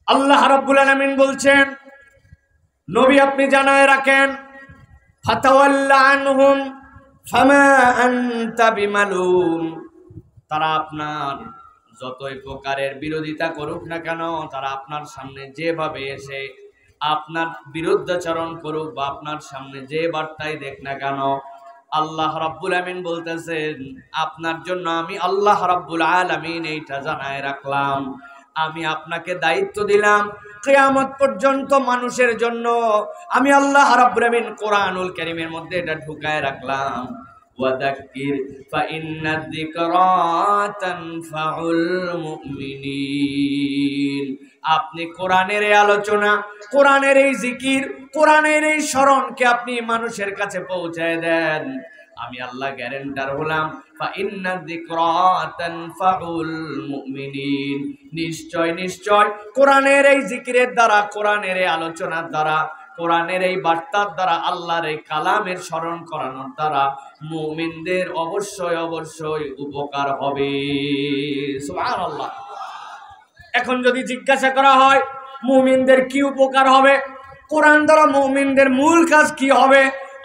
আল্লাহ রাব্বুল আলামিন বলছেন, নবী আপনি জানায় রাখেন, ফাতাওয়াল্লা আনহুম ফামা আনতা বিমালুম। তারা আপনার যতই প্রকারের বিরোধিতা করুক না কেন, তারা আপনার সামনে যেভাবে এসে আপনার বিরুদ্ধাচরণ করুক বা আপনার সামনে যে বার্তাই দেখ না কেন, আল্লাহ রাব্বুল আলামিন বলতেছেন আপনার জন্য আমি আল্লাহ রাব্বুল আলামিন এইটা জানায় রাখলাম। আমি আপনাকে দায়িত্ব দিলাম কিয়ামত পর্যন্ত মানুষের জন্য আমি আল্লাহ রাব্বুল আলামিন কোরআনুল কারীমের মধ্যে এটা ঢুকায় রাখলাম, ওয়াদাক্কির ফাইন্না যিকরা তানফাউল মুমিনিন। আপনি কোরআনের এই আলোচনা, কোরআনের এই জিকির, কোরআনের এই স্মরণকে আপনি মানুষের কাছে পৌঁছায় দেন, আমি আল্লাহ গ্যারান্টার হলাম ফাইন্না যিকরা তানফাউল মুমিনিন। নিশ্চয় নিশ্চয় কোরআনের এই জিকিরের দ্বারা, কোরআনের এই আলোচনার দ্বারা, কোরআনের এই বার্তার দ্বারা, আল্লাহর এই কালামের স্মরণ করানোর দ্বারা মুমিনদের অবশ্যই অবশ্যই উপকার হবে। সুবহানাল্লাহ। এখন যদি জিজ্ঞাসা করা হয় মুমিনদের কি উপকার হবে, কোরআন দ্বারা মুমিনদের মূল কাজ কি হবে,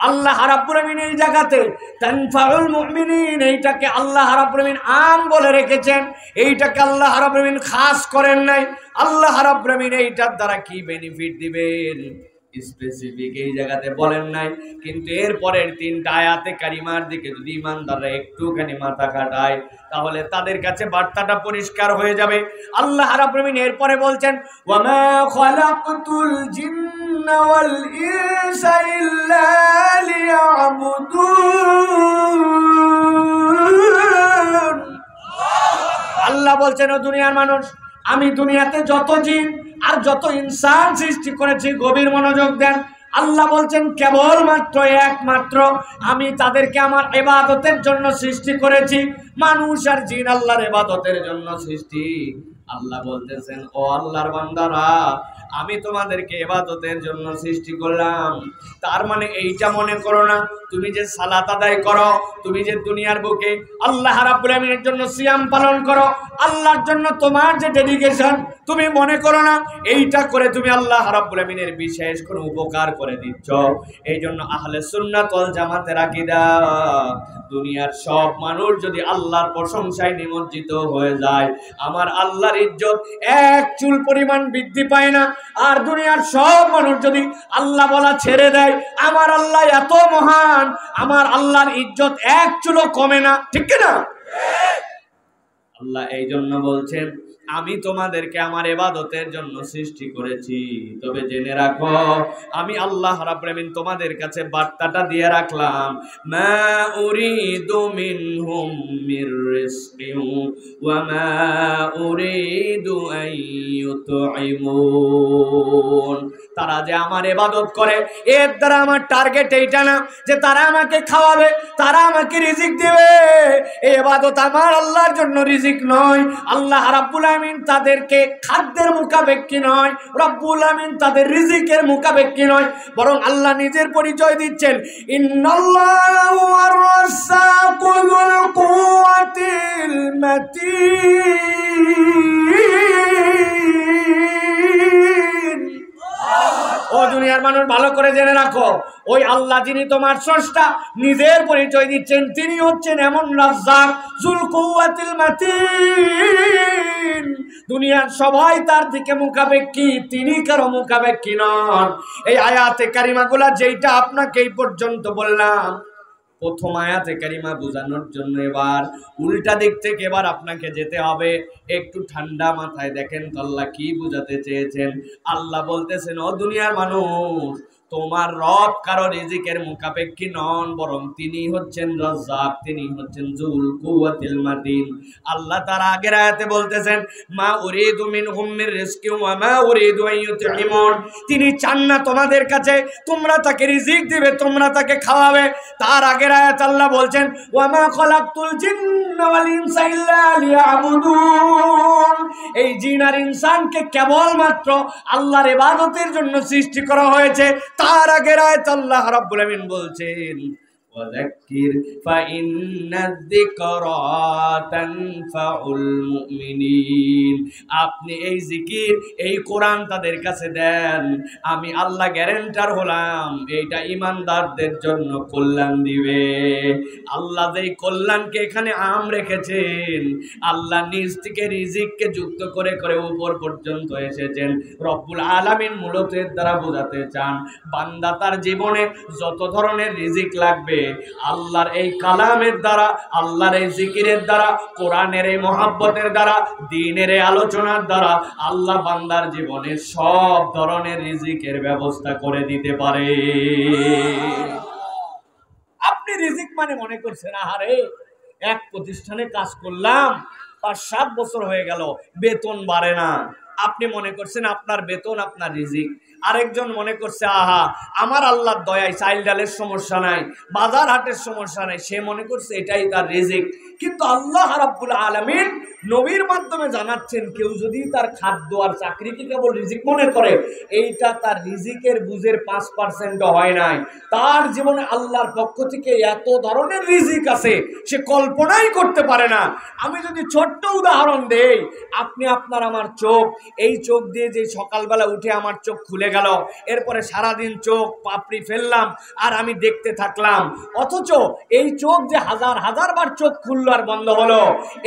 আল্লাহ রাব্বুল আলামিন এই জায়গাতে তানফাউল মুমিনিন এইটাকে আল্লাহ রাব্বুল আলামিন আম বলে রেখেছেন, এইটাকে আল্লাহ রাব্বুল আলামিন খাস করেন নাই। আল্লাহ রাব্বুল আলামিন এইটার দ্বারা কি বেনিফিট দিবেন স্পেসিফিক এই জায়গাতে বলেন নাই, কিন্তু এর পরের তিনটা আয়াতে কারিমার দিকে যদি ইমানদাররা একটুখানি মাথা খাটায় তাহলে তাদের কাছে বার্তাটা পরিষ্কার হয়ে যাবে। আল্লাহ রাব্বুল আলামিন এরপরে বলছেন, ওয়ামা খালাকতুল জিন্না ওয়াল ইনসা ইল্লা লিয়াবুদুন। আল্লাহ বলছেন, ও দুনিয়ার মানুষ, আমি দুনিয়াতে যত জিন আর যত ইনসান সৃষ্টি করেছি, গভীর মনোযোগ দেন। আল্লাহ বলছেন কেবলমাত্র একমাত্র আমি তাদেরকে আমার ইবাদতের জন্য সৃষ্টি করেছি। মানুষ আর জিন আল্লাহর ইবাদতের জন্য সৃষ্টি। আল্লাহ বলতেছেন, ও আল্লাহর বান্দারা, আমি তোমাদেরকে ইবাদতের জন্য সৃষ্টি করলাম। তার মানে এইটা মনে করো না তুমি যে সালাত আদায় করো, তুমি যে দুনিয়ার বুকে আল্লাহ রাব্বুল আলামিনের জন্য সিয়াম পালন করো, আল্লাহর জন্য তোমার যে ডেডিকেশন, তুমি মনে করো না এইটা করে তুমি আল্লাহ রাব্বুল আলামিনের বিশেষ কোনো উপকার করে দিচ্ছ। এই জন্য আহলে সুন্নাত ওয়াল জামাতের আকীদা, দুনিয়ার সব মানুষ যদি আল্লাহর প্রশংসায় নিমজ্জিত হয়ে যায়, আমার আল্লাহর ইজ্জত এক চুল পরিমাণ বৃদ্ধি পায় না। আর দুনিয়ার সব মানুষ যদি আল্লাহ বলা ছেড়ে দেয়, আমার আল্লাহ এত মহান, আমার আল্লাহর ইজ্জত এক চুলও কমে না। ঠিক না? আল্লাহ এই জন্য বলছেন, আমি তোমাদেরকে আমার ইবাদতের জন্য সৃষ্টি করেছি। তবে জেনে রাখো আমি আল্লাহ রাব্বুল আলামিন তোমাদের কাছে বার্তাটা দিয়ে রাখলাম, মা উরিদু মিনহুম মির রিজকিন ওয়া মা উরিদু আন ইউতঈমুন। তারা যে আমার ইবাদত করে এর দ্বারা আমার টার্গেট এইটা না যে তারা আমাকে খাওয়াবে, তারা আমাকে রিজিক দিবে। এই ইবাদত আমার আল্লাহর জন্য রিজিক নয়। আল্লাহ রাব্বুল আলামিন তাদেরকে খাদ্যের মুখাপেক্ষী নয়, রব্বুল আলামিন তাদের রিজিকের মুখাপেক্ষী নয়, বরং আল্লাহ নিজের পরিচয় দিচ্ছেন, ইন্নাল্লাহু ওয়ার রাজ্জাকু যুল কুওয়াতিল মাতিন। ও দুনিয়ার মানুষ ভালো করে জেনে রাখো, ওই আল্লাহ যিনি তোমার স্রষ্টা, নিজের পরিচয় দিচ্ছেন তিনি হচ্ছেন এমন রাজ্জাক যুল কুওয়াতিল মাতিন। দুনিয়ার সবাই তার দিকে মুখাপেক্ষী, তিনি কারো মুখাপেক্ষী নন। এই আয়াতে কারিমাগুলা যেইটা আপনাকে এই পর্যন্ত বললাম, প্রথম আয়াতে কারিমা বোঝানোর জন্য এবার উল্টা দিক থেকে এবার আপনাকে যেতে হবে। একটু ঠান্ডা মাথায় দেখেন তো আল্লাহ কি বোঝাতে চেয়েছেন। আল্লাহ বলতেছেন, ও দুনিয়ার মানুষ, তোমার রব কারো রিজিকের মুখাপেক্ষী নন, বরং তিনি হচ্ছেন রাজ্জাক, তিনি হচ্ছেন যুল কুওয়াতিল মাতিন। আল্লাহ তার আগের আয়াতে বলতেছেন, মা উরিদু মিনহুম মির রিজকিন ওয়া মা উরিদু আন ইউতঈমুন। তিনি চান না তোমাদের কাছে তোমরা তাকে রিজিক দিবে, তোমরা তাকে খাওয়াবে। তার আগের আয়াত আল্লাহ বলছেন, ওয়া মা খালাকতুল জিন্না ওয়াল ইনসা ইল্লা লিয়াবুদুন। এই জিন আর ইনসানকে কেবলমাত্র আল্লাহর ইবাদতের জন্য সৃষ্টি করা হয়েছে। তার আগের আয়াত আল্লাহ রাব্বুল আলামিন বলছেন, ওয়াযাক্কির ফাইন্নায-যিকরা তানফাউল মুমিনিন। আপনি এই জিকির, এই কোরআন তাদের কাছে দেন, আমি আল্লাহ গ্যারান্টার হলাম এইটা ঈমানদারদের জন্য কল্যাণ দিবে। আল্লাহ যেই কল্যাণকে এখানে আম রেখেছেন, আল্লাহ নিজ থেকে রিজিককে যুক্ত করে করে উপর পর্যন্ত এসেছেন। রব্বুল আলামিন মূলত এর দ্বারা বোঝাতে চান, বান্দা তার জীবনে যত ধরনের রিজিক লাগবে আল্লাহর এই কালামের দ্বারা, আল্লাহর এই জিকিরের দ্বারা, কোরআনের এই মহাব্বতের দ্বারা, দ্বীনের এই আলোচনার দ্বারা আল্লাহ বান্দার জীবনে সব ধরনের রিজিকের ব্যবস্থা করে দিতে পারে। আপনি রিজিক মানে মনে করছেন আহারে এক প্রতিষ্ঠানে কাজ করলাম ৫-৭ বছর হয়ে গেল, বেতন বাড়ে না, আপনি মনে করছেন আপনার বেতন আপনার রিজিক। আরেকজন মনে করছে আহা আমার আল্লাহর দয়ায় চাইল ডালের সমস্যা নাই, বাজার হাটের সমস্যা নাই, সে মনে করছে এটাই তার রিজিক। কিন্তু আল্লাহ রাব্বুল আলামিন নবীর মাধ্যমে জানাচ্ছেন, কেউ যদি তার খাদ্য আর চাকরিকে কেবল রিজিক মনে করে, এইটা তার রিজিকের বুঝের 5% হয় নাই। তার জীবনে আল্লাহর পক্ষ থেকে এত ধরনের রিজিক আছে সে কল্পনাই করতে পারে না। আমি যদি ছোট্ট উদাহরণ দেই, আপনি আপনার আমার চোখ, এই চোখ দিয়ে যে সকালবেলা উঠে আমার চোখ খুলে গেল, এরপরে সারাদিন চোখ পাপড়ি ফেললাম আর আমি দেখতে থাকলাম, অথচ এই চোখ যে হাজার হাজার বার চোখ খুললো আর বন্ধ হলো,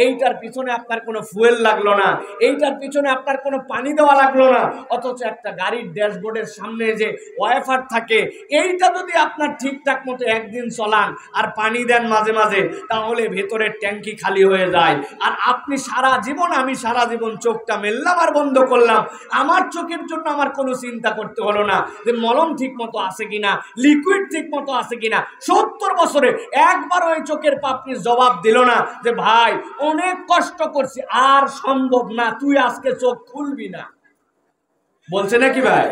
এইটার পিছনে আপনার কোনো ফুয়েল লাগলো না, এইটার পিছনে আপনার কোনো পানি দেওয়া লাগলো না। অথচ একটা গাড়ির ড্যাশবোর্ডের সামনে যে ওয়াইফার থাকে, এইটা যদি আপনার ঠিকঠাক মতো একদিন চলান আর পানি দেন মাঝে মাঝে, তাহলে ভেতরের ট্যাঙ্কি খালি হয়ে যায়। আর আপনি সারা জীবন, আমি সারা জীবন চোখটা মেললাম আর বন্ধ করলাম, আমার চোখের জন্য আমার কোনো চিন্তা করতে হলো না যে মলম ঠিক মতো আছে কিনা, লিকুইড ঠিক মতো আছে কিনা। 70 বছরে একবার ওই চোখের পাপড়ি জবাব দিল না যে ভাই অনেক কষ্ট করছি, আর সম্ভব না, তুই আজকে চোখ খুলবি না, বলছে নাকি ভাই?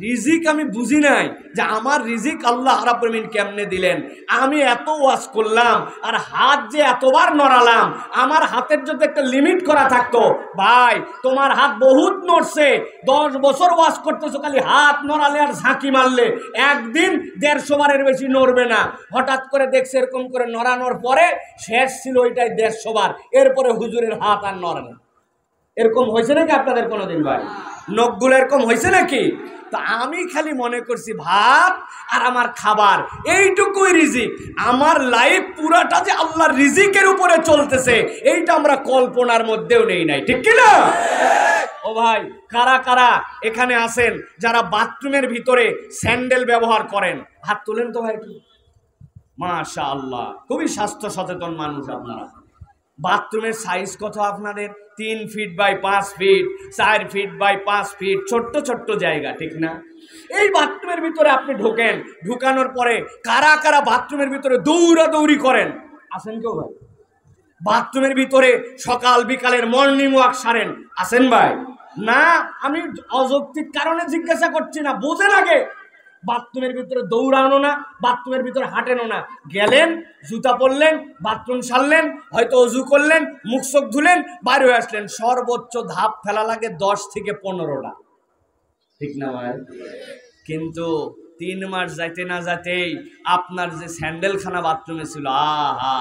রিজিক আমি বুঝি নাই যে আমার রিজিক আল্লাহ রাব্বুল আলামিন কেমনে দিলেন। আমি এত ওয়াজ করলাম আর হাত যে এতবার নড়ালাম, আমার হাতের যদি একটা লিমিট করা থাকতো, ভাই তোমার হাত বহুত নড়ছে, 10 বছর ওয়াজ করতেছো, খালি হাত নড়ালে আর ঝাঁকি মারলে একদিন 150 বারের বেশি নড়বে না। হঠাৎ করে দেখছে এরকম করে নড়ানোর পরে শেষ ছিল ওইটাই 150 বার, এরপরে হুজুরের হাত আর নড়ে না। এরকম হয়েছে নাকি আপনাদের কোনোদিন ভাই? নখগুলো এরকম হয়েছে নাকি? তো আমি খালি মনে করছি ভাত আর আমার খাবার, এইটুকুই রিজিক। আমার লাইফ পুরাটা যে আল্লাহর রিজিকের উপরে চলতেছে, এইটা আমরা কল্পনার মধ্যেও নেই নাই, ঠিক কি না? ও ভাই, কারা কারা এখানে আছেন যারা বাথরুমের ভিতরে স্যান্ডেল ব্যবহার করেন? হাত তোলেন তো ভাই কি। মাশাআল্লাহ, খুবই স্বাস্থ্য সচেতন মানুষ আপনারা। বাথরুমের সাইজ কত আপনাদের? 3 feet by 5 feet, 4 feet by 5 feet, ছোট্ট ছোট্ট জায়গা, ঠিক না? এই বাথরুমের ভিতরে আপনি ঢোকেন, ঢুকানোর পরে কারা কারা বাথরুমের ভিতরে দৌড়াদৌড়ি করেন? আসেন কেউ ভাই? বাথরুমের ভিতরে সকাল বিকালের মর্নিং ওয়াক সারেন? আসেন ভাই? না, আমি অযৌক্তিক কারণে জিজ্ঞাসা করছি না, বোঝেন আগে। বাথরুমের ভিতরে দৌড়ানো না, বাথরুমের ভিতরে হাঁটেনো না, গেলেন জুতা পরলেন, বাথরুম সারলেন, হয়তো অজু করলেন, মুখ চোখ ধুলেন, বাইরে হয়ে আসলেন, সর্বোচ্চ ধাপ ফেলা লাগে 10 থেকে 15টা, ঠিক না ভাই? কিন্তু 3 মাস যাইতে না যাইতেই আপনার যে স্যান্ডেলখানা বাথরুমে ছিল, আহা,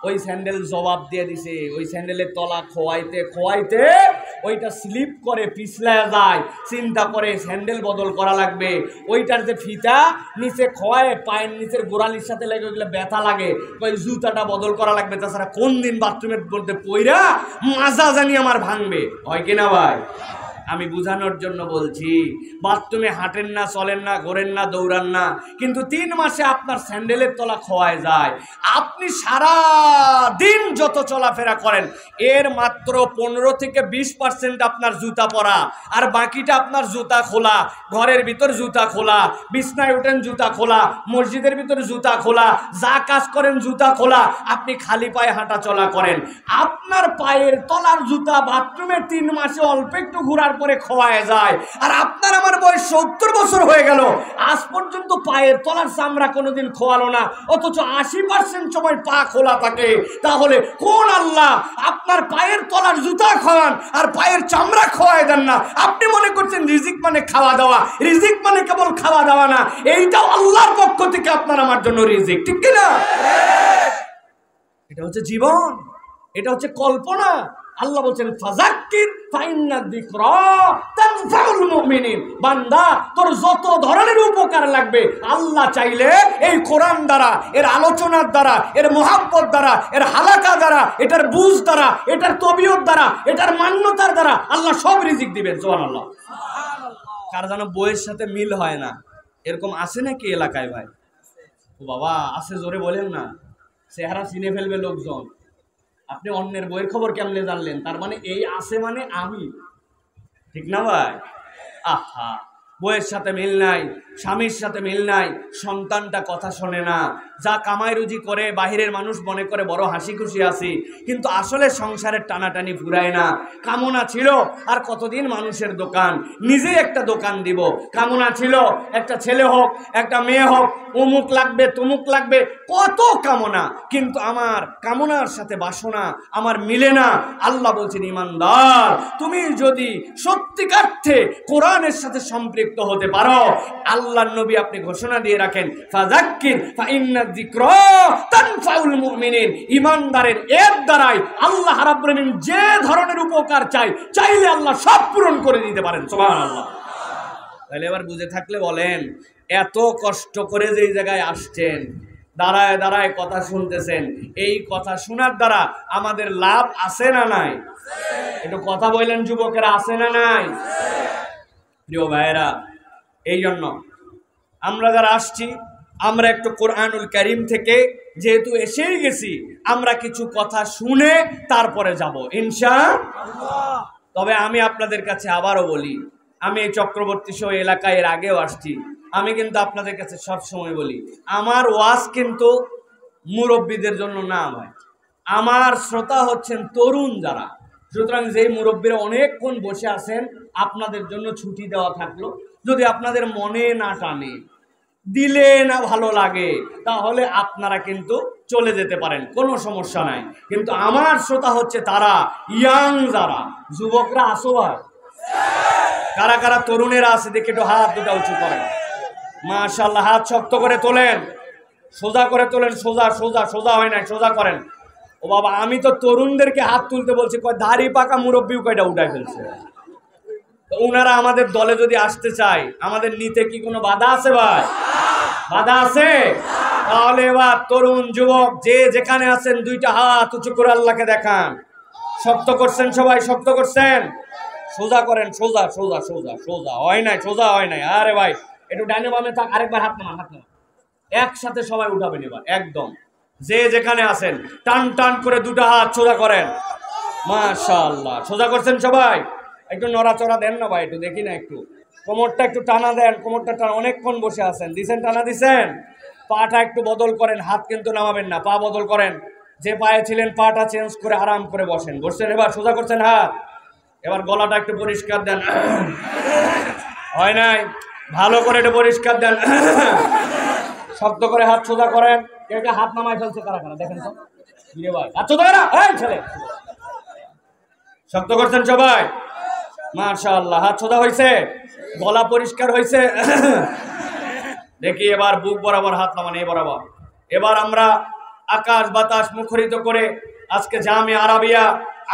ওই স্যান্ডেল জবাব দিয়ে দিছে। ওই স্যান্ডেলের তলা খোয়াইতে খোয়াইতে ওইটা স্লিপ করে পিছলায় যায়, চিন্তা করে স্যান্ডেল বদল করা লাগবে। ওইটার যে ফিতা নিচে খোয়ায় পায়ের নিচের গোড়ালির সাথে লাগে, ওইগুলো ব্যথা লাগে, ওই জুতাটা বদল করা লাগবে। তাছাড়া কোন দিন বাথরুমের মধ্যে পইরা মাজা জানি আমার ভাঙবে, হয় কিনা ভাই? আমি বুঝানোর জন্য বলছি, বাথরুমে হাঁটেন না, চলেন না, ঘোরেন না, দৌড়ান না, কিন্তু 3 মাসে আপনার স্যান্ডেলের তলা খোয়ায় যায়। আপনি সারা দিন যত চলাফেরা করেন, এর মাত্র 15 থেকে 20% আপনার জুতা পরা, আর বাকিটা আপনার জুতা খোলা। ঘরের ভিতর জুতা খোলা, বিছনায় উঠেন জুতা খোলা, মসজিদের ভিতরে জুতা খোলা, যা কাজ করেন জুতা খোলা, আপনি খালি পায়ে হাঁটা চলা করেন। আপনার পায়ের তলার জুতা বাথরুমে 3 মাসে অল্প একটু ঘোরার পরে খোয়ায় যায়। আর আপনার আমার বয়স 70 বছর হয়ে গেল, আজ পর্যন্ত পায়ের তলার চামড়া কোনোদিন খোয়ালো না, অথচ 80% সময় পা খোলা থাকে। তাহলে কোন আল্লাহ আপনার পায়ের তলার জুতা খাওয়ান আর পায়ের চামড়া খোয়ায় দেন না? আপনি মনে করছেন রিজিক মানে খাওয়া দাওয়া, রিজিক মানে কেবল খাওয়া দাওয়া না, এইটাও আল্লাহর পক্ষ থেকে আপনার আমার জন্য রিজিক, ঠিক কিনা? এটা হচ্ছে জীবন, এটা হচ্ছে কল্পনা। আল্লাহ বলছেন ফাযাক্কির ফাইন্না যিকরা তানফাউল মুমিনিন। বান্দা, তোর যত ধরনের উপকার লাগবে আল্লাহ চাইলে এই কোরআন দ্বারা, এর আলোচনার দ্বারা, এর মুহাব্বত দ্বারা, এর হালাকা দ্বারা, এটার বুঝ দ্বারা, এটার তবিয়ত দ্বারা, এটার মান্যতার দ্বারা আল্লাহ সব রিজিক দিবেন। সুবহানাল্লাহ। কার যেন বইয়ের সাথে মিল হয় না, এরকম আছে নাকি এলাকায় ভাই? ও বাবা, আছে, জোরে বলেন না। চেহারা চিনে ফেলবে লোকজন। আপনি অন্যের বইয়ের খবর কেমনে জানলেন? তার মানে এই আছে মানে আমি, ঠিক না ভাই? আহা, বইয়ের সাথে মিল নাই, স্বামীর সাথে মিল নাই, সন্তানটা কথা শোনে না, যা কামাই রুজি করে বাহিরের মানুষ মনে করে বড় হাসি খুশি আছি, কিন্তু আসলে সংসারের টানাটানি ফুরায় না। কামনা ছিল আর কতদিন মানুষের দোকান, নিজেই একটা দোকান দিব। কামনা ছিল একটা ছেলে হোক, একটা মেয়ে হোক, অমুক লাগবে তমুক লাগবে, কত কামনা, কিন্তু আমার কামনার সাথে বাসনা আমার মিলে না। আল্লাহ বলছেন, ইমানদার, তুমি যদি সত্যিকার্থে কোরআনের সাথে সম্পৃক্ত হতে পারো, আল্লাহর নবী আপনি ঘোষণা দিয়ে রাখেন, ফাযাক্কির ফাইন্না যিকরা তানফাউল মুমিনিন। ইমানদারের এর দ্বারাই আল্লাহ রাব্বুল আলামিন যে ধরনের উপকার চাইলে আল্লাহ সব পূরণ করে দিতে পারেন। সুবহানাল্লাহ। তাহলে এবার বুঝে থাকলে বলেন, এত কষ্ট করে যে জায়গায় আসছেন, দাঁড়ায় দাঁড়ায় কথা শুনতেছেন, এই কথা শোনার দ্বারা আমাদের লাভ আছে না নাই? একটু কথা বললেন যুবকেরা, আছে না নাই? প্রিয় ভাইয়েরা, এই জন্য আমরা যারা আসছি, আমরা একটু কোরআনুল কারীম থেকে যেহেতু এসেই গেছি, আমরা কিছু কথা শুনে তারপরে যাব ইনশাআল্লাহ। তবে আমি আপনাদের কাছে আবারও বলি, আমি এই চক্রবর্তী সহ এলাকায় এর আগেও আসছি, আমি কিন্তু আপনাদের কাছে সব সময় বলি, আমার ওয়াজ কিন্তু মুরব্বীদের জন্য না ভাই, আমার শ্রোতা হচ্ছেন তরুণ যারা। সুতরাং যেই মুরব্বীরা অনেকক্ষণ বসে আছেন, আপনাদের জন্য ছুটি দেওয়া থাকলো। যদি আপনাদের মনে না টানে, দিলে না ভালো লাগে, তাহলে আপনারা কিন্তু চলে যেতে পারেন, কোনো সমস্যা নাই। কিন্তু আমার শ্রোতা হচ্ছে তারা ইয়াং যারা, যুবকরা আসো ভাই, কারা কারা তরুণেরা আছে দেখে একটু হাত দুটা উঁচু করেন। মাশাআল্লাহ, হাত শক্ত করে তোলেন, সোজা করে তোলেন, সোজা সোজা সোজা হয় নাই, সোজা করেন। ও বাবা, আমি তো তরুণদেরকে হাত তুলতে বলছি, কয় দাড়ি পাকা মুরব্বিও কয়টা উঠায় ফেলছে। ওনারা আমাদের দলে যদি আসতে চায়, আমাদের নিতে কি কোনো বাধা আছে ভাই? বাধা আছে? তাহলে এবার তরুণ যুবক যে যেখানে আছেন, দুইটা হাত উঁচু করে আল্লাহকে দেখান। শক্ত করছেন সবাই, শক্ত করছেন, সোজা করেন, সোজা সোজা সোজা সোজা হয় নাই, সোজা হয় নাই। আরে ভাই, একটু ডাইনে বামে থাক, আরেকবার হাত নামান, হাত নামান, একসাথে সবাই উঠাবেন এবার একদম। যে যেখানে আছেন টান টান করে দুটো হাত সোজা করেন। মাশাআল্লাহ, সোজা করছেন সবাই? একটু নড়াচড়া দেন না ভাই, একটু দেখি না, একটু কোমরটা একটু টানা দেন, কোমরটা টানা, অনেকক্ষণ বসে আছেন, দিছেন, টানা দিছেন। পাটা একটু বদল করেন, হাত কিন্তু নামাবেন না, পা বদল করেন। যে পায়ে ছিলেন পাটা চেঞ্জ করে আরাম করে বসেন, বসছেন, এবার সোজা করছেন হাত। এবার গলাটা একটু পরিষ্কার দেন, হয় নাই, ভালো করে একটু পরিষ্কার দেন। শক্ত করে হাত সোজা করেন। কেউ কে হাত নামায় ফেলছে কারা কারা দেখেন তো, ভাই হাত সোজা করা, এই ছেলে, শক্ত করছেন সবাই? মাশাআল্লাহ, হাত সোজা হয়েছে, গলা পরিষ্কার হয়েছে। দেখি এবার বুক বরাবর হাত নামান, এই বরাবর। এবার আমরা আকাশ বাতাস মুখরিত করে আজকে জামিয়া আরাবিয়া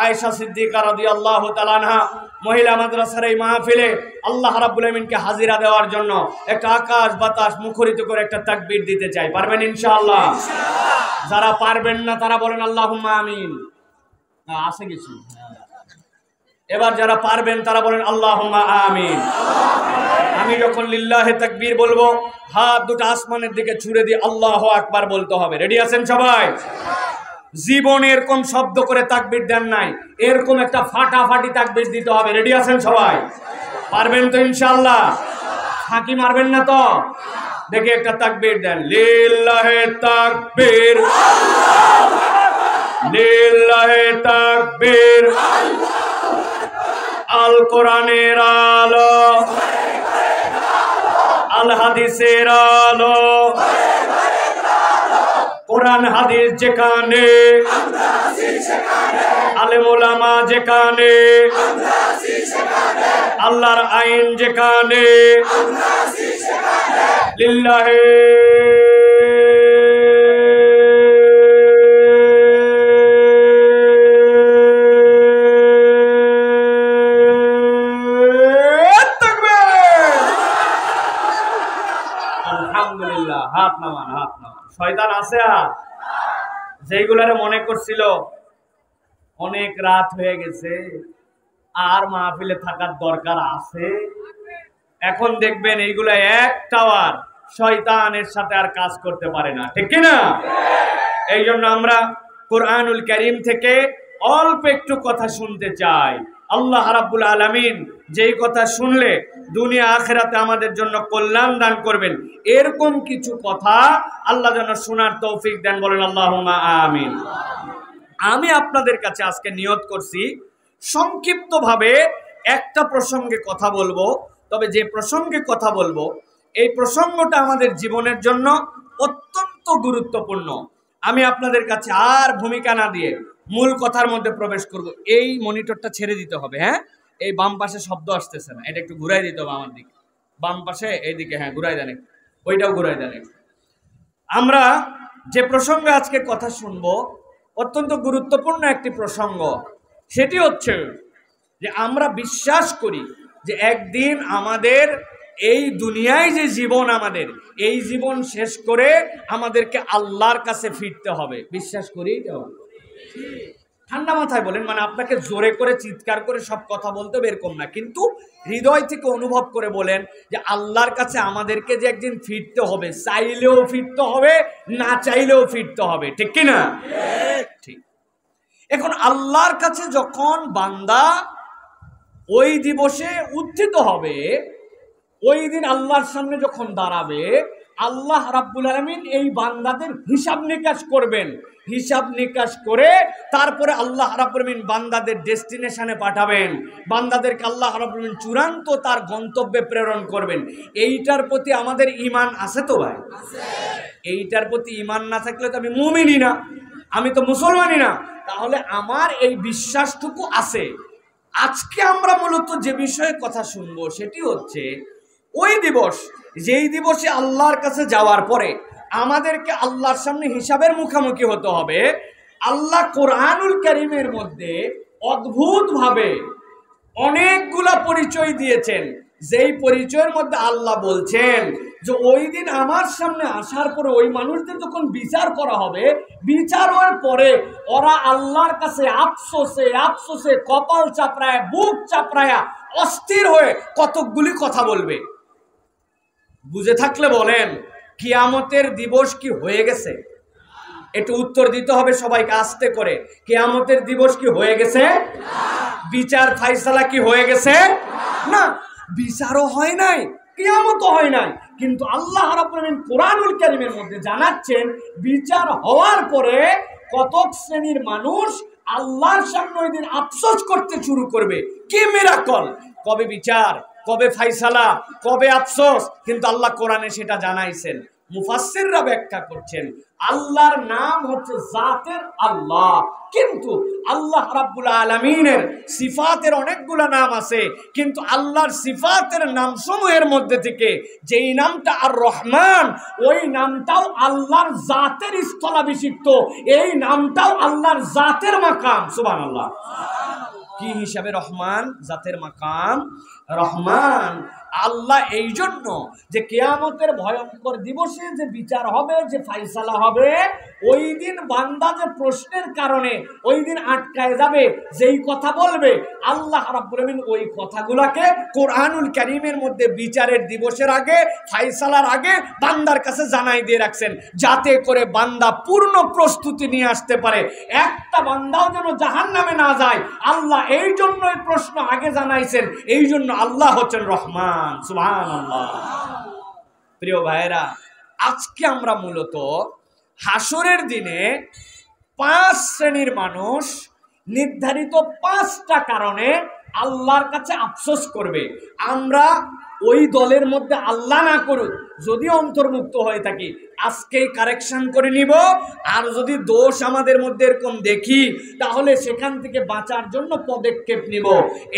আয়েশা সিদ্দিকা রাদিয়াল্লাহু তাআলা আনহা মহিলা মাদ্রাসার এই মাহফিলে আল্লাহ রাব্বুল আমিনকে হাজিরা দেওয়ার জন্য একটা আকাশ বাতাস মুখরিত করে একটা তাকবীর দিতে চাই। পারবেন ইনশাআল্লাহ? যারা পারবেন না তারা বলেন আল্লাহুম্মা আমিন। আসে কিছু। এবার যারা পারবেন তারা বলেন আল্লাহুম্মা আমিন। আমি যখন লিল্লাহে তাকবীর বলবো, হাত দুটো আসমানের দিকে ছুড়ে দিয়ে আল্লাহু আকবার বলতে হবে। রেডি আছেন সবাই? জীবনে এরকম শব্দ করে তাকবীর দেন নাই, এরকম একটা ফাটাফাটি তাকবীর দিতে হবে। রেডি আছেন সবাই? পারবেন তো ইনশাআল্লাহ? ফাঁকি মারবেন না তো? দেখে একটা তাকবীর দেন, লিল্লাহে তাকবীর, লিল্লাহে তাকবীর, আল কোরআনের আলো, আল হাদিসের আলো, কোরআন হাদিস যেখানে, আলেম ওলামা যেখানে, আল্লাহর আইন যেখানে, লিল্লাহি আলহামদুলিল্লাহ। হাত নামান, হাত নামান। শয়তান আছে আর যেইগুলারে মনে করছিল অনেক রাত হয়ে গেছে আর মাহফিলে থাকার দরকার আছে, এখন দেখবেন এইগুলা একটাও আর শয়তানের সাথে আর কাজ করতে পারে না, ঠিক কি না? এই জন্য আমরা কোরআনুল কারীম থেকে অল্প একটু কথা শুনতে চাই। আল্লাহ রাব্বুল আলামিন যেই কথা শুনলে দুনিয়া আখিরাতে আমাদের জন্য কল্যাণ দান করবেন, এরকম কিছু কথা আল্লাহ যেন শোনার তৌফিক দেন, বলেন আল্লাহুম্মা আমিন। আমি আপনাদের কাছে আজকে নিয়ত করছি সংক্ষিপ্তভাবে একটা প্রসঙ্গে কথা বলবো, তবে যে প্রসঙ্গে কথা বলবো এই প্রসঙ্গটা আমাদের জীবনের জন্য অত্যন্ত গুরুত্বপূর্ণ। আমি আপনাদের কাছে আর ভূমিকা না দিয়ে মূল কথার মধ্যে প্রবেশ করব। এই মনিটরটা ছেড়ে দিতে হবে, হ্যাঁ? এই বাম পাশে শব্দ আসতেছে না, এটা একটু ঘুরাই দিতে হবে আমার দিকে, বাম পাশে এইদিকে, হ্যাঁ ঘুরাই দেন, ওইটাও ঘুরাই দেন। আমরা যে প্রসঙ্গে আজকে কথা শুনবো অত্যন্ত গুরুত্বপূর্ণ একটি প্রসঙ্গ। সেটি হচ্ছে যে আমরা বিশ্বাস করি যে একদিন আমাদের এই দুনিয়ায় যে জীবন, আমাদের এই জীবন শেষ করে আমাদেরকে আল্লাহর কাছে ফিরতে হবে। বিশ্বাস করি তো? ঠান্ডা মাথায় বলেন, মানে আপনাকে জোরে করে চিৎকার করে সব কথা বলতে হবে এরকম না, কিন্তু হৃদয় থেকে অনুভব করে বলেন যে আল্লাহর কাছে আমাদেরকে যে একদিন ফিরতে হবে, চাইলেও ফিরতে হবে, না চাইলেও ফিরতে হবে, ঠিক কি না? ঠিক। এখন আল্লাহর কাছে যখন বান্দা ওই দিবসে উত্থিত হবে, ওই দিন আল্লাহর সামনে যখন দাঁড়াবে, আল্লাহ রাব্বুল আলামিন এই বান্দাদের হিসাব নিকাশ করবেন। হিসাব নিকাশ করে তারপরে আল্লাহ রাব্বুল আলামিন বান্দাদের ডেস্টিনেশনে পাঠাবেন, বান্দাদেরকে আল্লাহ রাব্বুল আলামিন চূড়ান্ত তার গন্তব্যে প্রেরণ করবেন। এইটার প্রতি আমাদের ঈমান আছে তো ভাই? এইটার প্রতি ঈমান না থাকলে তো আমি মুমিনই না, আমি তো মুসলমানই না। তাহলে আমার এই বিশ্বাসটুকু আছে। আজকে আমরা মূলত যে বিষয়ে কথা শুনবো সেটি হচ্ছে ওই দিবস, যেই দিবসে আল্লাহর কাছে যাওয়ার পরে আমাদেরকে আল্লাহর সামনে হিসাবের মুখোমুখি হতে হবে। আল্লাহ কোরআনুল কারীমের মধ্যে অদ্ভুতভাবে অনেকগুলা পরিচয় দিয়েছেন, যেই পরিচয়ের মধ্যে আল্লাহ বলছেন যে ওই দিন আমার সামনে আসার পরে ওই মানুষদের যখন বিচার করা হবে, বিচার হওয়ার পরে ওরা আল্লাহর কাছে আফসোসে আফসোসে কপাল চাপড়ায়, বুক চাপড়ায়া, অস্থির হয়ে কতকগুলি কথা বলবে। বুঝে থাকলে বলেন, কিয়ামতের দিবস কি হয়ে গেছে? একটু উত্তর দিতে হবে সবাইকে আস্তে করে। কিয়ামতের দিবস কি হয়ে গেছে? বিচার ফাইসালা কি হয়ে গেছে? না, বিচারও হয় নাই, কিয়ামতও হয় নাই, কিন্তু আল্লাহ রাব্বুল আলামিন কোরআনুল কারীমের মধ্যে জানাচ্ছেন বিচার হওয়ার পরে কতক শ্রেণীর মানুষ আল্লাহর সামনে ওই দিন আফসোস করতে শুরু করবে। কি মিরাকল! কবে বিচার, কবে ফাইসালা, কবে আফসোস, কিন্তু আল্লাহ কোরআনে সেটা জানাইছেন। মুফাসসিররা ব্যাখ্যা করছেন আল্লাহর নাম হচ্ছে জাতের আল্লাহ, কিন্তু আল্লাহ রাব্বুল আলামিনের সিফাতের অনেকগুলা নাম আছে, কিন্তু আল্লাহর সিফাতের নামসমূহের মধ্যে থেকে যেই নামটা আর রহমান, ওই নামটাও আল্লাহর জাতের স্থলাভিষিক্ত, এই নামটাও আল্লাহর জাতের মাকাম। সুবহানাল্লাহ। কি হিসাবে রহমান? জাতের মাকাম রহমান। আল্লাহ এই জন্য যে কিয়ামতের ভয়ঙ্কর দিবসে যে বিচার হবে, যে ফাইসালা হবে, ওই দিন বান্দা যে প্রশ্নের কারণে ওই দিন আটকায় যাবে, যেই কথা বলবে, আল্লাহ রাব্বুল আলামিন ওই কথাগুলোকে কোরআনুল কারীমের মধ্যে বিচারের দিবসের আগে, ফাইসালার আগে বান্দার কাছে জানাই দিয়ে রাখছেন, যাতে করে বান্দা পূর্ণ প্রস্তুতি নিয়ে আসতে পারে, একটা বান্দাও যেন জাহান্নামে না যায়। আল্লাহ এই জন্যই প্রশ্ন আগে জানাইছেন, এই জন্য আল্লাহ হচ্ছেন রহমান। সুবহানাল্লাহ। প্রিয় ভাইরা, আজকে আমরা মূলত হাসরের দিনে 5 শ্রেণীর মানুষ নির্ধারিত 5টা কারণে আল্লাহর কাছে আফসোস করবে। আমরা ওই দলের মধ্যে আল্লাহ না করুক, যদি অন্তর্ভুক্ত হয়ে থাকি আজকেই কারেকশন করে নিব। আর যদি দোষ আমাদের মধ্যে এরকম দেখি তাহলে সেখান থেকে বাঁচার জন্য পদক্ষেপ নিব।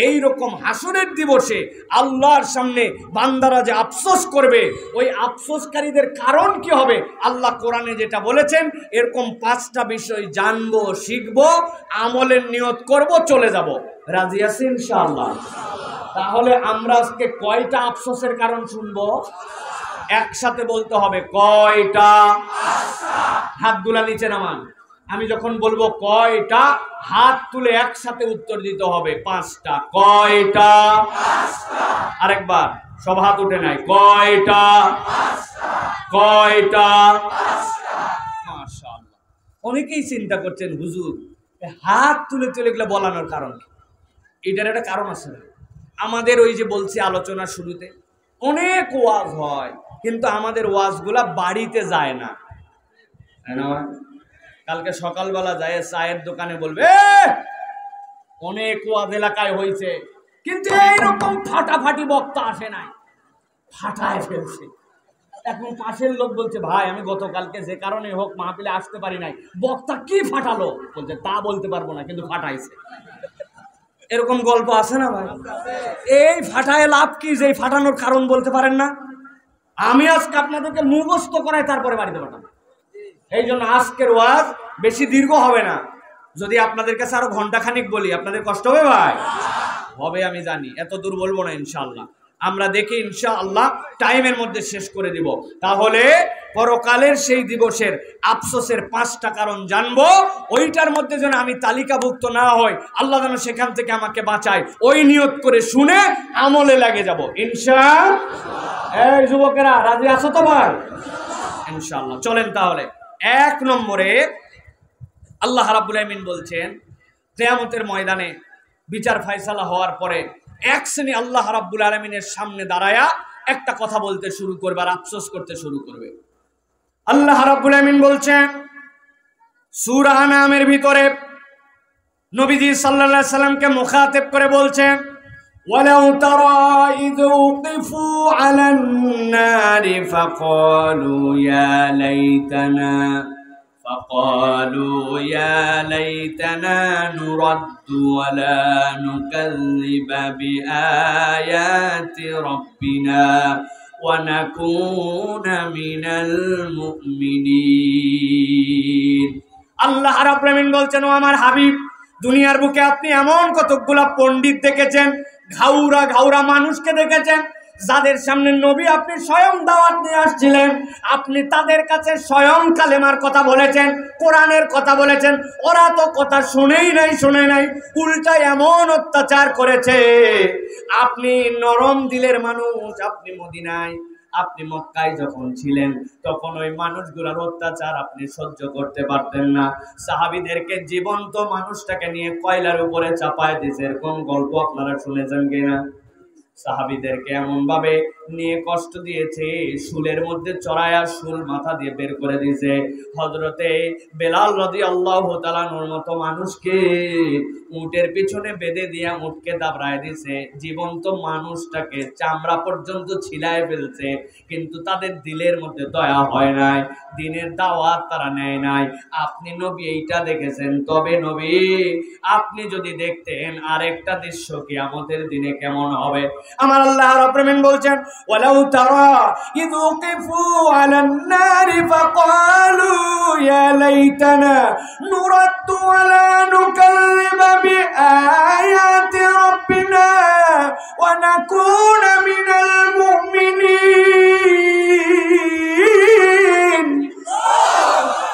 এই রকম হাসরের দিবসে আল্লাহর সামনে বান্দারা যে আফসোস করবে, ওই আফসোসকারীদের কারণ কি হবে আল্লাহ কোরআনে যেটা বলেছেন, এরকম 5টা বিষয় জানবো, শিখবো, আমলের নিয়ত করব, চলে যাব। রাজি আছি ইনশাআল্লাহ? তাহলে আমরা আজকে কয়টা আফসোসের কারণ শুনবো? একসাথে বলতে হবে কয়টা। হাতগুলা নিচে নামান। আমি যখন বলবো কয়টা, হাত তুলে একসাথে উত্তর দিতে হবে 5টা। কয়টা? আরেকবার, সব হাত উঠে নাই। কয়টা? কয়টা? মাশাআল্লাহ। অনেকেই চিন্তা করছেন হুজুর হাত তুলে তুলে এগুলো বলানোর কারণ কি? এটার একটা কারণ আছে না? আমাদের ওই যে বলছি আলোচনা শুরুতে, অনেক ওয়াজ হয় কিন্তু আমাদের ওয়াজগুলা বাড়িতে যায় না। কালকে সকালবেলা যায় চায়ের দোকানে বলবে অনেক ওয়াজ এলাকায় হয়েছে, কিন্তু এইরকম ফাটাফাটি বক্তা আসে নাই, ফাটায় ফেলছে। এখন পাশের লোক বলছে ভাই আমি গতকালকে যে কারণে হোক মাহফিলে আসতে পারি নাই, বক্তা কি ফাটালো? বলছে তা বলতে পারবো না, কিন্তু ফাটাইছে। এরকম গল্প আছে না ভাই? এই ফাটায় লাভ কি যে ফাটানোর কারণ বলতে পারেন না? আমি আজকে আপনাদেরকে মুখস্থ করাই তারপরে বাড়িতে পাঠাবো। এই জন্য আজকের ওয়াজ বেশি দীর্ঘ হবে না। যদি আপনাদের কাছে আরো ঘন্টাখানিক বলি আপনাদের কষ্ট হবে ভাই? হবে, আমি জানি। এত দূর বলবো না ইনশাআল্লাহ। আমরা দেখি ইনশাআল্লাহ টাইমের মধ্যে শেষ করে দিব। তাহলে পরকালের সেই দিবসের আফসোসের 5টা কারণ জানবো। ওইটার মধ্যে যেন আমি তালিকাভুক্ত না হই, আল্লাহ যেন সেখান থেকে আমাকে বাঁচায়, ওই নিয়ত করে শুনে আমলে লাগে যাব ইনশাআল্লাহ। এই যুবকেরা রাজি আছো তো ভাই? ইনশাআল্লাহ। চলেন তাহলে 1 নম্বরে আল্লাহ রাব্বুল আলামিন বলছেন কিয়ামতের ময়দানে বিচার ফয়সালা হওয়ার পরে এক শ্রেণী আল্লাহ রাব্বুল আলামিনের সামনে দাঁড়ায়া একটা কথা বলতে শুরু করবে আর আফসোস করতে শুরু করবে। আল্লাহ রাব্বুল আলামিন বলছেন সূরা আনামের ভিতরে, নবীজি সাল্লাল্লাহু আলাইহি সাল্লামকে মুখাতেব করে বলছেন ওয়ালাউ তারা ইয উকিফু আলান নারি ফাকালু ইয়া লাইতানা فقالوا يا ليتنا نرد ولا نكذب بآيات ربنا ونكون من المؤمنين। আল্লাহ রাব্বুল আলামিন বলছেন ও আমার হাবিব, দুনিয়ার বুকে আপনি এমন কতগুলা পণ্ডিত দেখেছেন, ঘাউরা ঘাউরা মানুষকে দেখেছেন, যাদের সামনে নবী আপনি স্বয়ং দাওয়াত নিয়ে আসছিলেন, আপনি তাদের কাছে স্বয়ং কালেমার কথা বলেছেন, কোরআনের কথা বলেছেন, ওরা তো কথা শুনে নাই, উল্টায় এমন অত্যাচার করেছে। আপনি নরম দিলের মানুষ, আপনি মদিনায়, আপনি মক্কায় যখন ছিলেন তখন ওই মানুষগুলোর অত্যাচার আপনি সহ্য করতে পারতেন না। সাহাবীদেরকে জীবন্ত মানুষটাকে নিয়ে কয়লার উপরে চাপায় দিয়েছে, এরকম গল্প আপনারা শুনেছেন কিনা? সাহাবীদেরকে এমন ভাবে নিয়ে কষ্ট দিয়েছে, শুলের মধ্যে চড়ায়া শুল মাথা দিয়ে বের করে দিয়েছে। হযরতে বেলাল রাদিয়াল্লাহু তাআলা নূর মতো মানুষকে উটের পিছনে বেঁধে দিয়া উটকে দাবড়ায় দিয়েছে, জীবন্ত মানুষটাকে চামড়া পর্যন্ত ছিলায় ফেলছে, কিন্তু তাদের দিলের মধ্যে দয়া হয় নাই, দিনের দাওয়াত তারা নেয় নাই। আপনি নবী এইটা দেখেছেন, তবে নবী আপনি যদি দেখতেন আরেকটা দৃশ্য কিয়ামতের দিনে কেমন হবে। আমার আল্লাহ রাব্বুল আলামিন বলছেন ওয়ালাউ তারা ইয উকিফু আলান নারি ফাকালু ইয়া লাইতানা নুরাদ্দু ওয়ালা নুকাল্লিমা বিআয়াতি রাব্বিনা ওয়া নাকুনা মিনাল মুমিনিন।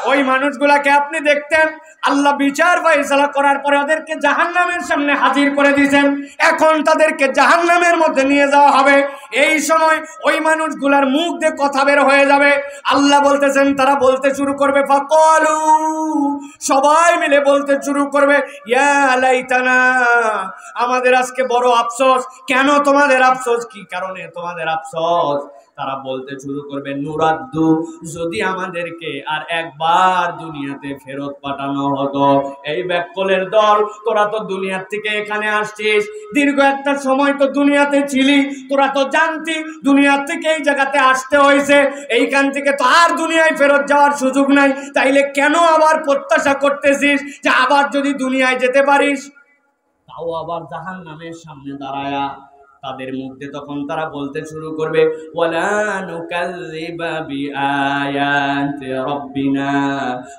ওই মানুষগুলাকে আপনি দেখতেন, আল্লাহ বিচার ফয়সালা করার পরে ওদেরকে জাহান্নামের সামনে হাজির করে দিয়েছেন, এখন তাদেরকে জাহান্নামের মধ্যে নিয়ে যাওয়া হবে। এই সময় ওই মানুষগুলার মুখ দিয়ে কথা বের হয়ে যাবে। আল্লাহ বলতেছেন, তারা বলতে শুরু করবে ফাকালু, সবাই মিলে বলতে শুরু করবে ইয়া লাইতানা, আমাদের আজকে বড় আফসোস। কেন তোমাদের আফসোস? কি কারণে তোমাদের আফসোস? তারা বলতে শুরু করবে নুরাদ্দু, যদি আমাদেরকে আর একবার দুনিয়াতে ফেরত পাঠানো হতো, এই ব্যাককলের দল, তোরা তো দুনিয়ার থেকে এখানে আসছিস, দীর্ঘ একটা সময় তো দুনিয়াতে ছিলি, তোরা তো জানতি দুনিয়ার থেকে এই জায়গাতে আসতে হয়েছে, এইখান থেকে তো আর দুনিয়ায় ফেরত যাওয়ার সুযোগ নাই, তাইলে কেন আবার প্রত্যাশা করতেছিস যে আবার যদি দুনিয়ায় যেতে পারিস? তাও আবার জাহান্নামের সামনে দাঁড়ায়া তাদের মধ্যে তখন তারা বলতে শুরু করবে, ওয়ালা নুকাযযিবা বিআয়াতি রাব্বিনা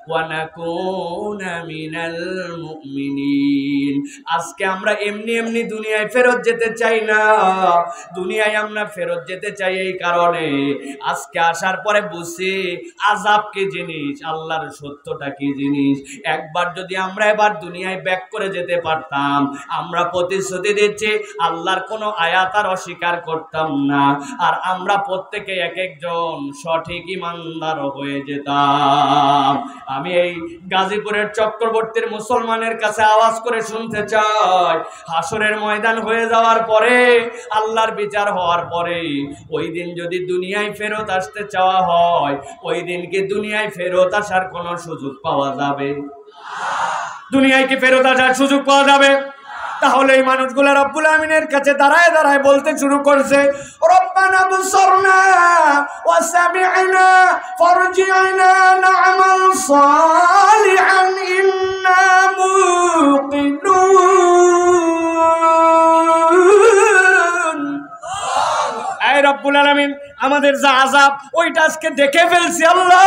ওয়া নাকুনা মিনাল মুমিনিন। আজকে আমরা এমনি এমনি দুনিয়ায় ফেরত যেতে চাই না, দুনিয়ায় আমরা ফেরত যেতে চাই এই কারণে আজকে আসার পরে বুঝছি আযাব কি জিনিস, আল্লাহর সত্যটা কি জিনিস। একবার যদি আমরা এবার দুনিয়ায় ব্যাক করে যেতে পারতাম, আমরা প্রতিশ্রুতি দিচ্ছি আল্লাহর কোনো আয়াত আর অস্বীকার করতাম না, আর আমরা প্রত্যেকে এক একজন সঠিক ইমানদার হয়ে যেতাম। আমি এই গাজীপুরের চক্রবর্তীর মুসলমানের কাছে আওয়াজ করে শুনতে চাই, হাসরের ময়দান হয়ে যাওয়ার পরে, আল্লাহর বিচার হওয়ার পরে, ওই দিন যদি দুনিয়ায় ফেরত আসতে চাওয়া হয়, ওই দিন কি দুনিয়ায় ফেরত আসার কোনো সুযোগ পাওয়া যাবে? দুনিয়ায় কি ফেরত আসার সুযোগ পাওয়া যাবে? তাহলে এই মানুষগুলো রব্বুল আমিনের কাছে দাঁড়ায় দাঁড়ায় বলতে শুরু করছে, রব্বানা বসরনা ওয়া সামি'না ফারজি'না না'মাল সালিহান ইন্না মুকিনুন। এই রব্বুল আলামিন, আমাদের যে আযাব ওইটা আজকে দেখে ফেলছি আল্লাহ,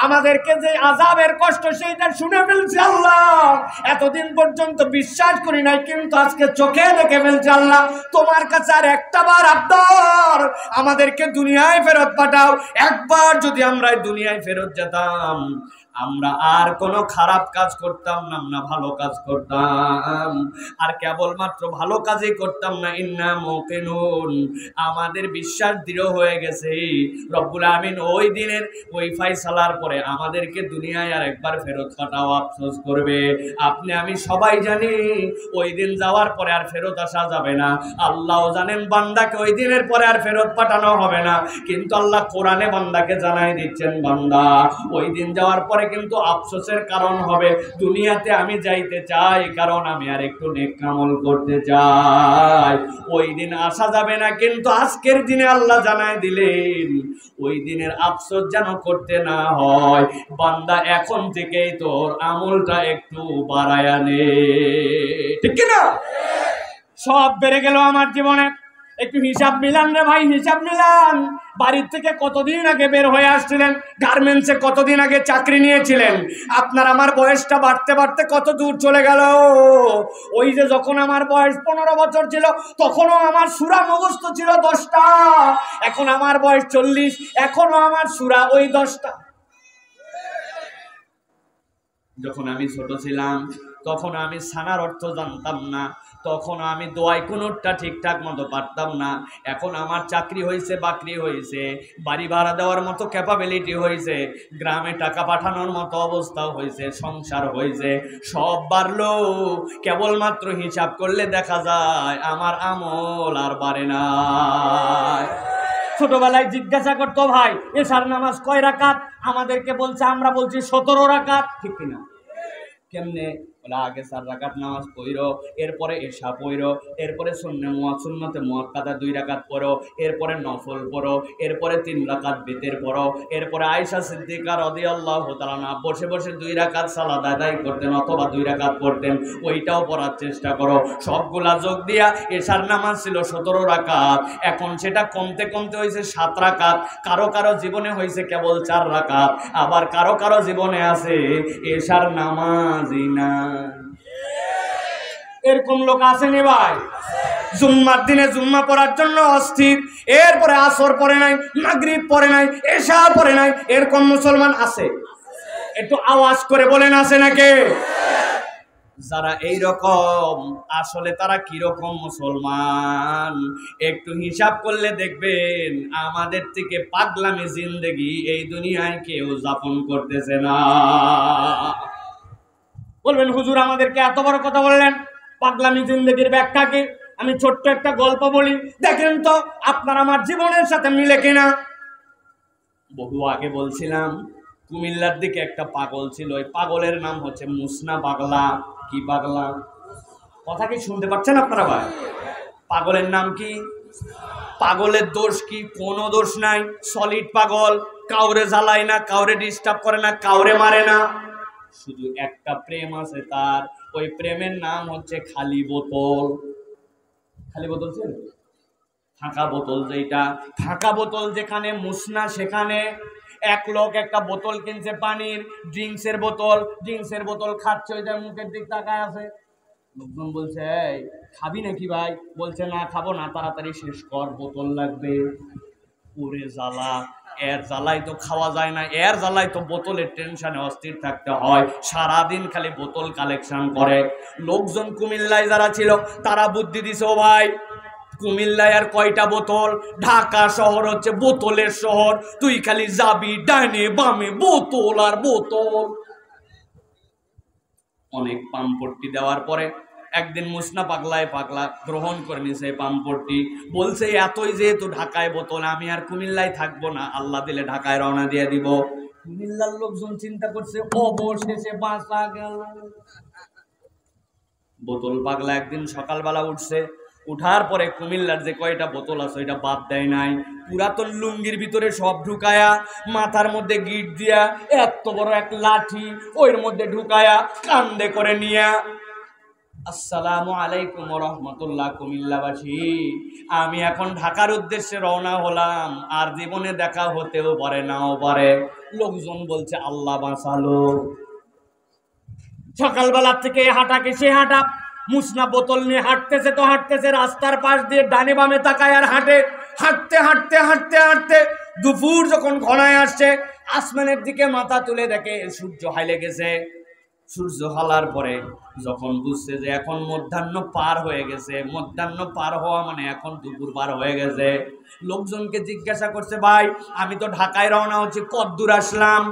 আমাদেরকে যে আযাবের কষ্ট সেইটা শুনে ফেলছি আল্লাহ, এতদিন পর্যন্ত বিশ্বাস করি নাই কিন্তু আজকে চোখে দেখে ফেলছি আল্লাহ। তোমার কাছে আর একটা বার আবদার, আমাদেরকে দুনিয়ায় ফেরত পাঠাও। একবার যদি আমরা দুনিয়ায় ফেরত যেতাম, আমরা আর কোনো খারাপ কাজ করতাম না, না ভালো কাজ করতাম, আর কেবলমাত্র ভালো কাজই করতাম না। ইন্না মুকিনুন, আমাদের বিশ্বাস দৃঢ় হয়ে গেছে রব্বুল আমিন ওই দিনের ওই ফয়সালার পরে আমাদেরকে দুনিয়ায় আর একবার ফেরত পাঠাও, আফসোস করবে। আপনি আমি সবাই জানি ওই দিন যাওয়ার পরে আর ফেরত আসা যাবে না, আল্লাহও জানেন বান্দাকে ওই দিনের পরে আর ফেরত পাঠানো হবে না, কিন্তু আল্লাহ কোরআনে বান্দাকে জানাই দিচ্ছেন, বান্দা ওই দিন যাওয়ার পরে কিন্তু আফসোসের কারণ হবে। দুনিয়াতে আমি যাইতে চাই কারণ আমি আর একটু নেক আমল করতে চাই, ওই দিন আসা যাবে না, কিন্তু আজকের দিনে আল্লাহ জানাই দিলেন ওই দিনের আফসোস যেন করতে না হয়। বান্দা এখন থেকেই তোর আমলটা একটু বাড়ায়া নে, ঠিক কি না? সব বেড়ে গেল আমার জীবনে, একটু হিসাব মিলান রে ভাই, হিসাব মিলান। বাড়ির থেকে কতদিন আগে বের হয়ে আসছিলেন, গার্মেন্টসে কতদিন আগে চাকরি নিয়েছিলেন, আপনার আমার বয়সটা বাড়তে বাড়তে কত দূর চলে গেল। ওই যে যখন আমার বয়স 15 বছর ছিল তখনও আমার সূরা মুখস্থ ছিল 10টা, এখন আমার বয়স 40, এখনো আমার সূরা ওই 10টা। যখন আমি ছোট ছিলাম তখন আমি সানার অর্থ জানতাম না, তখন আমি দোয়াই কোনোটা ঠিকঠাক মতো পারতাম না। এখন আমার চাকরি হয়েছে, বাকরি হয়েছে, বাড়ি ভাড়া দেওয়ার মতো ক্যাপাবিলিটি হয়েছে, গ্রামে টাকা পাঠানোর মতো অবস্থাও হয়েছে, সংসার হয়েছে, সব বাড়লো, কেবলমাত্র হিসাব করলে দেখা যায় আমার আমল আর বাড়ে না। ছোটবেলায় জিজ্ঞাসা করতো, ভাই এশার নামাজ কয় রাকাত, আমাদেরকে বলছে, আমরা বলছি 17 রাকাত, ঠিক কিনা? কেমনে? আগে 4 রাকাত নামাজ পড়ো, এরপরে এশা পড়ো, এরপরে সুন্নতে মুআক্কাদা 2 রাকাত পড়ো, এরপরে নফল পড়ো, এরপরে 3 রাকাত বিতের পড়ো, এরপরে আয়েশা সিদ্দিকা রাদিয়াল্লাহু তাআলা না বসে বসে 2 রাকাত সালাত আদায় করতেন অথবা 2 রাকাত পড়তেন, ওইটাও পড়ার চেষ্টা করো। সবগুলা যোগ দিয়া এশার নামাজ ছিল 17 রাকাত, এখন সেটা কমতে কমতে হয়েছে 7 রাকাত, কারো কারো জীবনে হয়েছে কেবল 4 রাকাত, আবার কারো কারো জীবনে আছে এশার নামাজই না। এরকম লোক আসেনি ভাই? জুম্মার দিনে জুম্মা পড়ার জন্য অস্থির, এরপরে আসর পড়ে নাই, মাগরিব পড়ে নাই, এশা পড়ে নাই, এরকম মুসলমান আছে? একটু আওয়াজ করে বলেন, আছে নাকি? যারা এই রকম আসলে তারা কিরকম মুসলমান একটু হিসাব করলে দেখবেন আমাদের থেকে পাগলামি জিন্দেগি এই দুনিয়ায় কেউ যাপন করতেছে না। বলবেন হুজুর আমাদেরকে এত বড় কথা বললেন, পাগলামি জিন্দেগির ব্যাখ্যা কি? আমি ছোট্ট একটা গল্প বলি, দেখেন তো আপনার আমার জীবনের সাথে মিলে কিনা। বহু আগে বলছিলাম কুমিল্লার দিকে একটা পাগল ছিল, ওই পাগলের নাম হচ্ছে মুসনা পাগলা। কি পাগলা? কথা কি শুনতে পাচ্ছেন আপনারা ভাই? পাগলের নাম কি? পাগলের দোষ কি? কোনো দোষ নাই, সলিড পাগল, কাউরে জ্বালায় না, কাউরে ডিস্টার্ব করে না, কাউরে মারে না, শুধু একটা প্রেম আছে তার, ওই প্রেমের নাম হচ্ছে খালি বোতল। খালি বোতল ছিল, ফাঁকা বোতল, যেটা ফাঁকা বোতল যেখানে মুসনা সেখানে এক লোক একটা বোতল কিনছে পানির, ড্রিঙ্কসের বোতল, ড্রিঙ্কসের বোতল খাচ্ছে, ওইটা মুখের দিক তাকায় আছে। লোকজন বলছে এই খাবি নাকি ভাই? বলছে না খাবো না, তাড়াতাড়ি শেষ কর, বোতল লাগবে। ওরে জ্বালা, এর জ্বালাই তো খাওয়া যায় না, এর জ্বালাই তো বোতলের টেনশনে অস্থির থাকতে হয়, সারাদিন খালি বোতল কালেকশন করে। লোকজন কুমিল্লায় যারা ছিল তারা বুদ্ধি দিছে, ও ভাই কুমিল্লায় আর কয়টা বোতল? ঢাকা শহর হচ্ছে বোতলের শহর, তুই খালি যাবি ডাইনে বামে বোতল আর বোতল। অনেক পাম্পট্টি দেওয়ার পরে একদিন মুসনা পাগলায় পাগলা গ্রহণ করে নিছে পাম্পট্টি, বলছে এতই যেহেতু ঢাকায় বোতল, আমি আর কুমিল্লায় থাকবো না, আল্লাহ দিলে ঢাকায় রওনা দিয়ে দিব। কুমিল্লার লোকজন চিন্তা করছে অবশেষে বাঁচা গেল। বোতল পাগলা একদিন সকালবেলা উঠছে, উঠার পরে কুমিল্লার যে কয়টা বোতল আছে ওইটা বাদ দেয় নাই, পুরাতন লুঙ্গির ভিতরে সব ঢুকায়া, মাথার মধ্যে গিট দিয়া, এত বড় এক লাঠি ওইর মধ্যে ঢুকায়া, কান্দে করে নিয়া, আসসালামু আলাইকুম ওয়া রাহমাতুল্লাহ কুমিল্লাবাসী, আমি এখন ঢাকার উদ্দেশ্যে রওনা হলাম, আর জীবনে দেখা হতেও পারে নাও পারে। লোকজন বলছে আল্লাহ বাঁচালো। সকালবেলা থেকে হাঁটাকে সে হাঁটা, মুসনা বোতল নিয়ে হাঁটতেছে তো হাঁটতেছে, রাস্তার পাশ দিয়ে ডানে বামে তাকায় আর হাঁটে, হাঁটতে হাঁটতে হাঁটতে হাঁটতে দুপুর যখন ঘনায় আসছে, আসমানের দিকে মাথা তুলে দেখে সূর্য হাইলে গেছে। সূর্য হালার পরে যখন বুঝছে যে এখন মধ্যাহ্ন পার হয়ে গেছে, মধ্যাহ্ন পার হওয়া মানে এখন দুপুর পার হয়ে গেছে, লোকজনকে জিজ্ঞাসা করছে ভাই আমি তো ঢাকায় রওনা হচ্ছি, কতদূর আসলাম?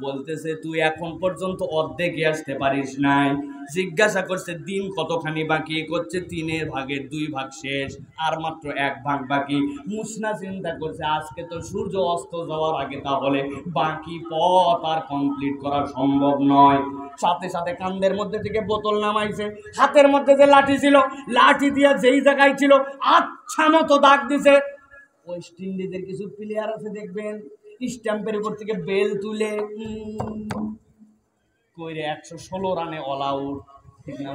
বলতেছে তুই এখন পর্যন্ত অর্ধেকে আসতে পারিস নাই। জিজ্ঞাসা করছে দিন কতখানি বাকি? করছে 3/2 ভাগ শেষ, আর মাত্র 1 ভাগ বাকি। মুসনা চিন্তা করছে আজকে তো সূর্য অস্ত যাওয়ার আগে, তাহলে বাকি পথ আর কমপ্লিট করা সম্ভব নয়। সাথে সাথে কান্দের মধ্যে থেকে বোতল নামাইছে, হাতের মধ্যে যে লাঠি ছিল, লাঠি দিয়ে যেই জায়গায় ছিল আচ্ছা মতো দাগ দিছে। ওয়েস্ট ইন্ডিজের কিছু প্লেয়ার আছে দেখবেন, স্ট্যাম্পের উপর থেকে বেল তুলে কইরে 116 রানে অল আউট, ঠিক না?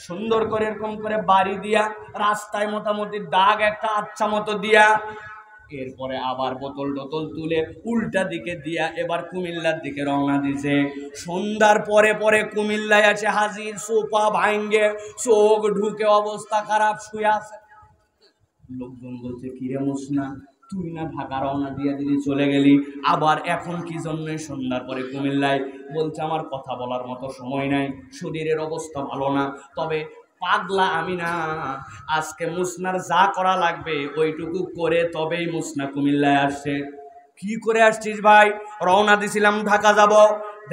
সুন্দর করে এরকম করে বাড়ি দিয়া, রাস্তায় মোটামুটি দাগ একটা আচ্ছা মতো দিয়া, এরপরে আবার বোতল টোতল তুলে উল্টা দিকে দিয়া এবার কুমিল্লার দিকে রওনা দিছে। সন্ধ্যার পরে পরে কুমিল্লায় আছে হাজির, সোফা ভাঙ্গে, চোখ ঢুকে অবস্থা খারাপ, শুয়ে আছে। লোকজন বলছে কিরে মুসনা, তুই না ঢাকা রওনা দিয়ে দিলি, চলে গেলি, আবার এখন কি জন্য সন্ধ্যার পরে কুমিল্লায়? বলছে আমার কথা বলার মতো সময় নাই, শরীরের অবস্থা ভালো না, তবে পাগলা আমি না, আজকে মুসনার যা করা লাগবে ওইটুকু করে তবেই মুসনা কুমিল্লায় আসছে। কি করে আসছিস ভাই? রওনা দিছিলাম ঢাকা যাব,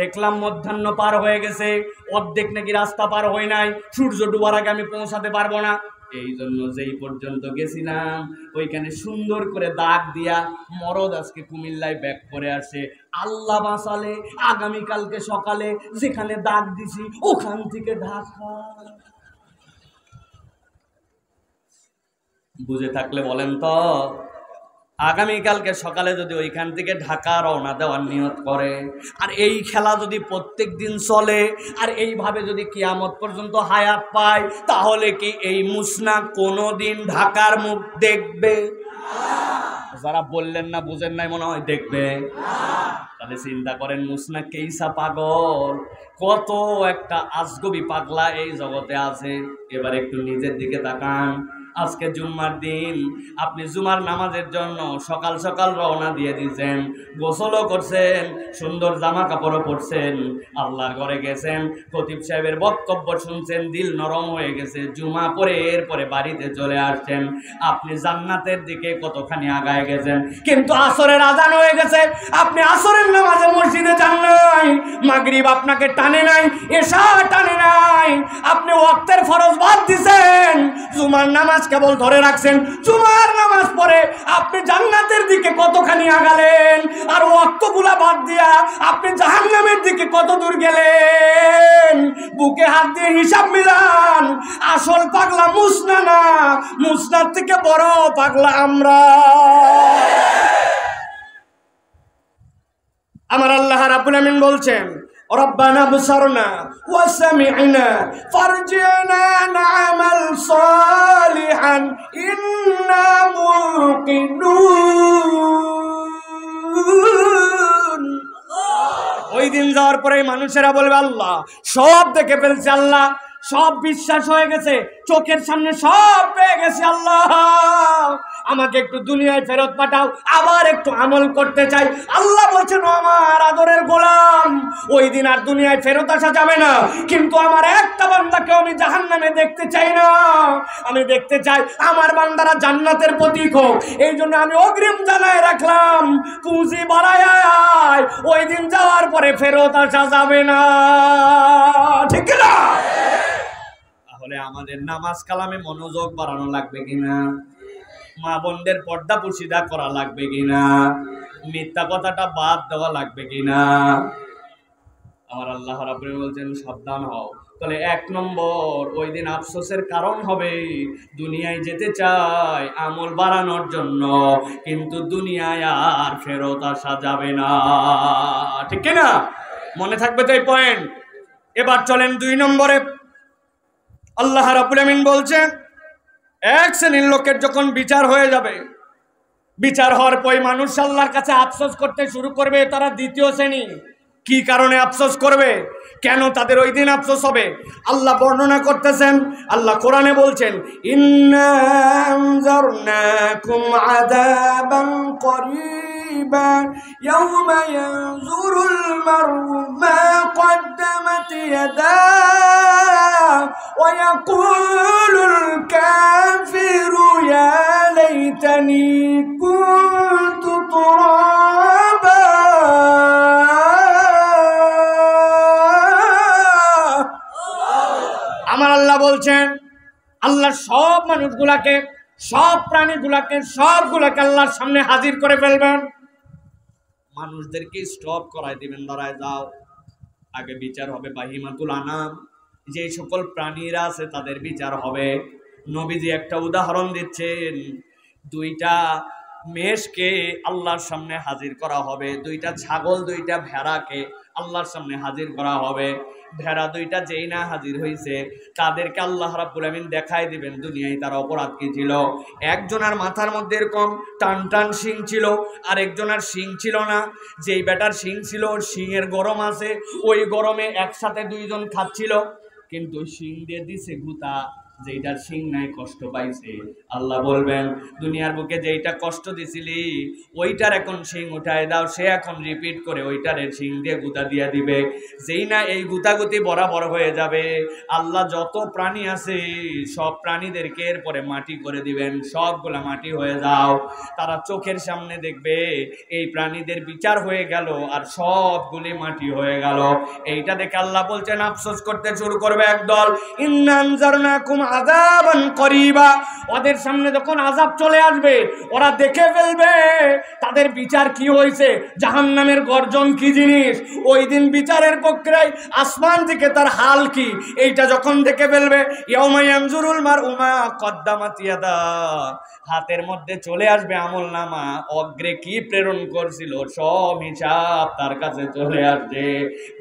দেখলাম মধ্যাহ্ন পার হয়ে গেছে, অর্ধেক নাকি রাস্তা পার হয় নাই, সূর্য ডুবার আগে আমি পৌঁছাতে পারবো না, এই জন্য যেই পর্যন্ত গেছিলাম ওইখানে সুন্দর করে দাগ দিয়া মরদ আজকে কুমিল্লায় ব্যাক করে আসে। আল্লাহ বাঁচালে আগামীকালকে সকালে যেখানে দাগ দিছি ওখান থেকে ঢাকা। বুঝে থাকলে বলেন তো, আগামীকালকে সকালে যদি ওইখান থেকে ঢাকা রওনা দেওয়ার নিয়ত করে, আর এই খেলা যদি প্রত্যেক দিন চলে, আর এইভাবে যদি কিয়ামত পর্যন্ত হায়াত পায়, তাহলে কি এই মুসনা কোনোদিন ঢাকার মুখ দেখবে? যারা বললেন না বুঝেন নাই মনে হয় দেখবে। তাহলে চিন্তা করেন মুসনা কেইসা পাগল, কত একটা আজগবি পাগলা এই জগতে আছে। এবার একটু নিজের দিকে তাকান। আজকে জুম্মার দিন, আপনি জুমার নামাজের জন্য সকাল সকাল রওনা দিয়ে দিয়েছেন, গোসলও করছেন, সুন্দর জামা কাপড়ও পরছেন, আল্লাহর ঘরে গেছেন, খতিব সাহেবের বক্তব্য শুনছেন, দিল নরম হয়ে গেছে, জুমা পরে এরপরে বাড়িতে চলে আসছেন, আপনি জান্নাতের দিকে কতখানি আগায় গেছেন। কিন্তু আসরের আজান হয়ে গেছে, আপনি আসরের নামাজে মসজিদে যান নাই, মাগরিব আপনাকে টানে নাই, এশা টানে নাই, আপনি ওয়াক্তের ফরজ বাদ দিছেন, জুমার নামাজ কেবল ধরে রাখছেন, জুমার নামাজ পড়ে আপনি জান্নাতের দিকে কতখানি আগালেন, আর ওয়াক্তগুলা বাদ দিয়া আপনি জাহান্নামের দিকে কত দূর গেলেন। বুকে হাত দিয়ে হিসাব মিলান। আসল পাগলা মুসনা না, মুসনার থেকে বড় পাগলা আমরা। আমার আল্লাহ রাব্বুল আমিন বলছেন, রব্বানা বসারনা ওয়া সামি'না ফারজি'না না'মাল সালিহান ইন্না মুকিনুন। ওই দিন যাওয়ার পরে মানুষেরা বলবে, আল্লাহ সব দেখে ফেলছে, আল্লাহ সব বিশ্বাস হয়ে গেছে, চোখের সামনে সব পেয়ে গেছে, আল্লাহ আমাকে একটু দুনিয়ায় ফেরত পাঠাও, আবার একটু আমল করতে চাই। আল্লাহ বলছেন, আমার আদরের গোলাম, ওই দিন আর দুনিয়ায় ফেরত আসা যাবে না, কিন্তু আমার একটা বান্দাকে আমি জাহান্নামে দেখতে চাই না। আমি দেখতে চাই আমার বান্দারা জান্নাতের প্রতীক হোক। এই জন্য আমি অগ্রিম জানায় রাখলাম, পুঁজি বাড়ায় ওই দিন যাওয়ার পরে ফেরত আসা যাবে না। ঠিক না? তাহলে আমাদের নামাজ কালামে মনোযোগ বাড়ানো লাগবে কিনা? মা বোনদের পর্দা পুশিদা করা লাগবে কিনা? মিথ্যা কথাটা বাদ দেওয়া লাগবে কিনা? আমার আল্লাহ রাব্বুল আলামিন বলছেন, সাবধান হও। তাহলে 1 নম্বর, ওই দিন আফসোসের কারণ হবে, দুনিয়ায় যেতে চাই আমল বাড়ানোর জন্য, কিন্তু দুনিয়ায় আর ফেরত আসা যাবে না। ঠিক না? মনে থাকবে তো এই পয়েন্ট। এবার চলেন 2 নম্বরে। আল্লাহ রাব্বুল আমিন বলছেন, এক শ্রেণীর লোকের যখন বিচার হয়ে যাবে, বিচার হওয়ার পর মানুষ আল্লাহর কাছে আফসোস করতে শুরু করবে। তারা 2য় শ্রেণী। কি কারণে আফসোস করবে? কেন তাদের ওই দিন আফসোস হবে? আল্লাহ বর্ণনা করতেছেন। আল্লাহ কোরআনে বলছেন, ইন্না আনজারনাকুম আযাবান করিবা ইয়াওমা ইয়ানজুরুল মারউ মা কদ্দামাত ইয়াদাহু ওয়া ইয়াকুলুল কাফিরু ইয়া লাইতানি কুনতু তুরাবা। আমার আল্লাহ বলছেন, আল্লাহ সব মানুষগুলাকে, সব প্রাণীগুলাকে, সবগুলাকে আল্লাহর সামনে হাজির করে ফেলবেন। মানুষদেরকে স্টপ করাই দিবেন, দাঁড়ায় যাও, আগে বিচার হবে। বাহিমাতুল আনাম, যে সকল প্রাণীরা আছে তাদের বিচার হবে। নবীজি একটা উদাহরণ দিচ্ছেন, 2টা মেষকে আল্লাহর সামনে হাজির করা হবে, 2টা ছাগল, 2টা ভেড়াকে আল্লাহর সামনে হাজির করা হবে। ভেড়া 2টা যেই না হাজির হয়েছে, তাদেরকে আল্লাহ রাব্বুল আমিন দেখাই দিবেন দুনিয়ায় তার অপরাধ কি ছিল। একজনের মাথার মধ্যে এরকম টান টান শিং ছিল, আর একজনের শিং ছিল না। যেই বেটার শিং ছিল, শিংয়ের গরম আছে, ওই গরমে একসাথে 2 জন খাচ্ছিল, কিন্তু শিং দিয়ে দিছে গুতা, যেইটার শিং নাই কষ্ট পাইছে। আল্লাহ বলবেন, দুনিয়ার বুকে যেইটা কষ্ট দিছিলি ওইটার এখন শিং উঠায় দাও, সে এখন রিপিট করে ওইটার শিং দিয়ে গুতা দিয়া দিবে। যেই না এই গুতাগুতি বরাবর হয়ে যাবে, আল্লাহ যত প্রাণী আছে সব প্রাণীদেরকে এরপরে মাটি করে দিবেন, সবগুলা মাটি হয়ে যাও। তারা চোখের সামনে দেখবে এই প্রাণীদের বিচার হয়ে গেল আর সবগুলি মাটি হয়ে গেল। এইটা দেখে আল্লাহ বলছেন, আফসোস করতে শুরু করবে একদল। ইন্না আনজারনাকুম আযাবান করিবা, ওদের সামনে যখন আযাব চলে আসবে ওরা দেখে ফেলবে তাদের বিচার কি হয়েছে, জাহান্নামের গর্জন কি জিনিস। ওই দিন বিচারের প্রক্রিয়ায় আসমান থেকে তার হাল কি, এইটা যখন দেখে ফেলবে, ইয়াউমা ইয়ানজুরুল মারউ মা কদ্দামাত ইয়াদা, হাতের মধ্যে চলে আসবে আমলনামা, অগ্রে কি প্রেরণ করছিল সব হিসাব তার কাছে চলে আসবে।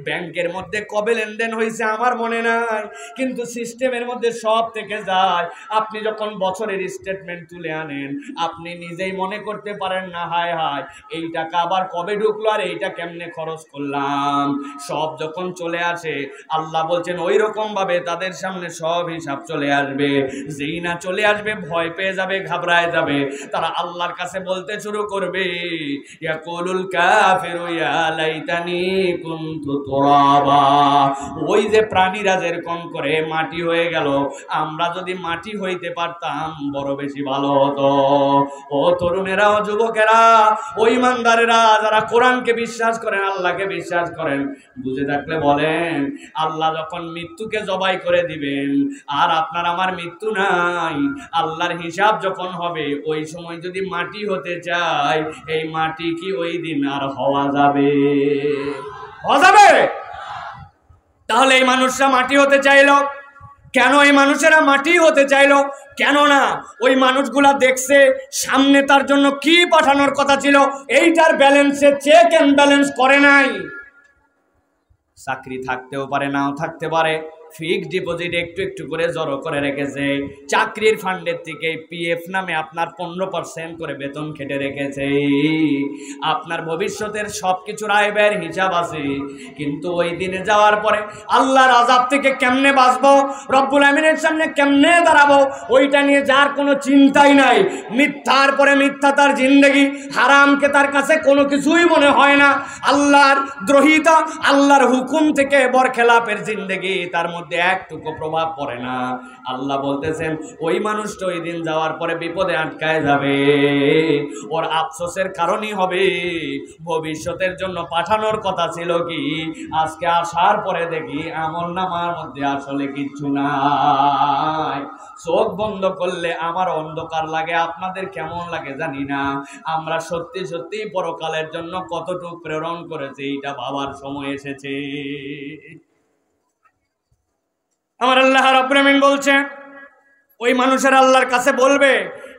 ব্যাংকের মধ্যে কবে লেনদেন হয়েছে আমার মনে নাই, কিন্তু সিস্টেমের মধ্যে সব থেকে যায়। আপনি যখন বছরের স্টেটমেন্ট তুলে আনেন, আপনি নিজেই মনে করতে পারেন না, হায় হায় এই টাকা আবার কবে ঢুকলো আর এইটা কেমনে খরচ করলাম। সব যখন চলে আসে, আল্লাহ বলছেন ওই রকম ভাবে তাদের সামনে সব হিসাব চলে আসবে। যেই না চলে আসবে ভয় পেয়ে যাবে, ঘাবড়ায় যাবে, তারা আল্লাহর কাছে বলতে শুরু করবে, ইয়াকুলুল কাফিরু ইয়া লাইতানি কুনতু তুরাবা। ওই যে প্রাণীরা যেরকম করে মাটি হয়ে গেল, আমরা যদি মাটি হইতে পারতাম বড় বেশি ভালো হতো। ও তরুণেরা, ও যুবকেরা, ও ইমানদারেরা, যারা কোরআনকে বিশ্বাস করেন, আল্লাহকে বিশ্বাস করেন, বুঝে থাকলে বলেন, আল্লাহ যখন মৃত্যুকে জবাই করে দিবেন আর আপনার আমার মৃত্যু নাই, আল্লাহর হিসাব যখন হবে ওই সময় যদি মাটি হতে চায়, এই মাটি কি ওই দিন আর হওয়া যাবে? হওয়া যাবে? তাহলে এই মানুষরা মাটি হতে চাইল কেন? এই মানুষেরা মাটি হতে চাইল কেন না? ওই মানুষগুলা দেখছে সামনে তার জন্য কি পাঠানোর কথা ছিল, এইটার ব্যালেন্সে চেক এন্ড ব্যালেন্স করে নাই। চাকরি থাকতেও পারে, নাও থাকতে পারে, ফিক্সড ডিপোজিট একটু একটু করে জড়ো করে রেখেছে, চাকরির ফান্ডের থেকে পিএফ নামে আপনার 15% করে বেতন কেটে রেখেছে, আপনার ভবিষ্যতের সবকিছুর আয় ব্যয়ের হিসাব আছে। কিন্তু ওই দিনে যাওয়ার পরে আল্লাহর আযাব থেকে কেমনে বাঁচবো, রব্বুল আমিনের সামনে কেমনে দাঁড়াবো, ওইটা নিয়ে যার কোনো চিন্তাই নাই। মিথ্যার পরে মিথ্যা তার জিন্দেগি, হারামকে তার কাছে কোনো কিছুই মনে হয় না। আল্লাহর দ্রোহিতা, আল্লাহর হুকুম থেকে বরখেলাপের জিন্দেগি, তার মধ্যে একটুকু প্রভাব পড়ে না। আল্লাহ বলতেছেন ওই মানুষটা ওই দিন যাওয়ার পরে বিপদে আটকায় যাবে, ওর আফসোসের কারণই হবে ভবিষ্যতের জন্য পাঠানোর কথা ছিল কি, আজকে আসার পরে দেখি আমলনামার মধ্যে আসলে কিচ্ছু নাই। চোখ বন্ধ করলে আমার অন্ধকার লাগে, আপনাদের কেমন লাগে জানি না। আমরা সত্যি সত্যি পরকালের জন্য কতটুকু প্রেরণ করেছি এটা ভাবার সময় এসেছে। আমার আল্লাহ রাব্বুল আমিন বলছেন ওই মানুষের আল্লাহর কাছে বলবে,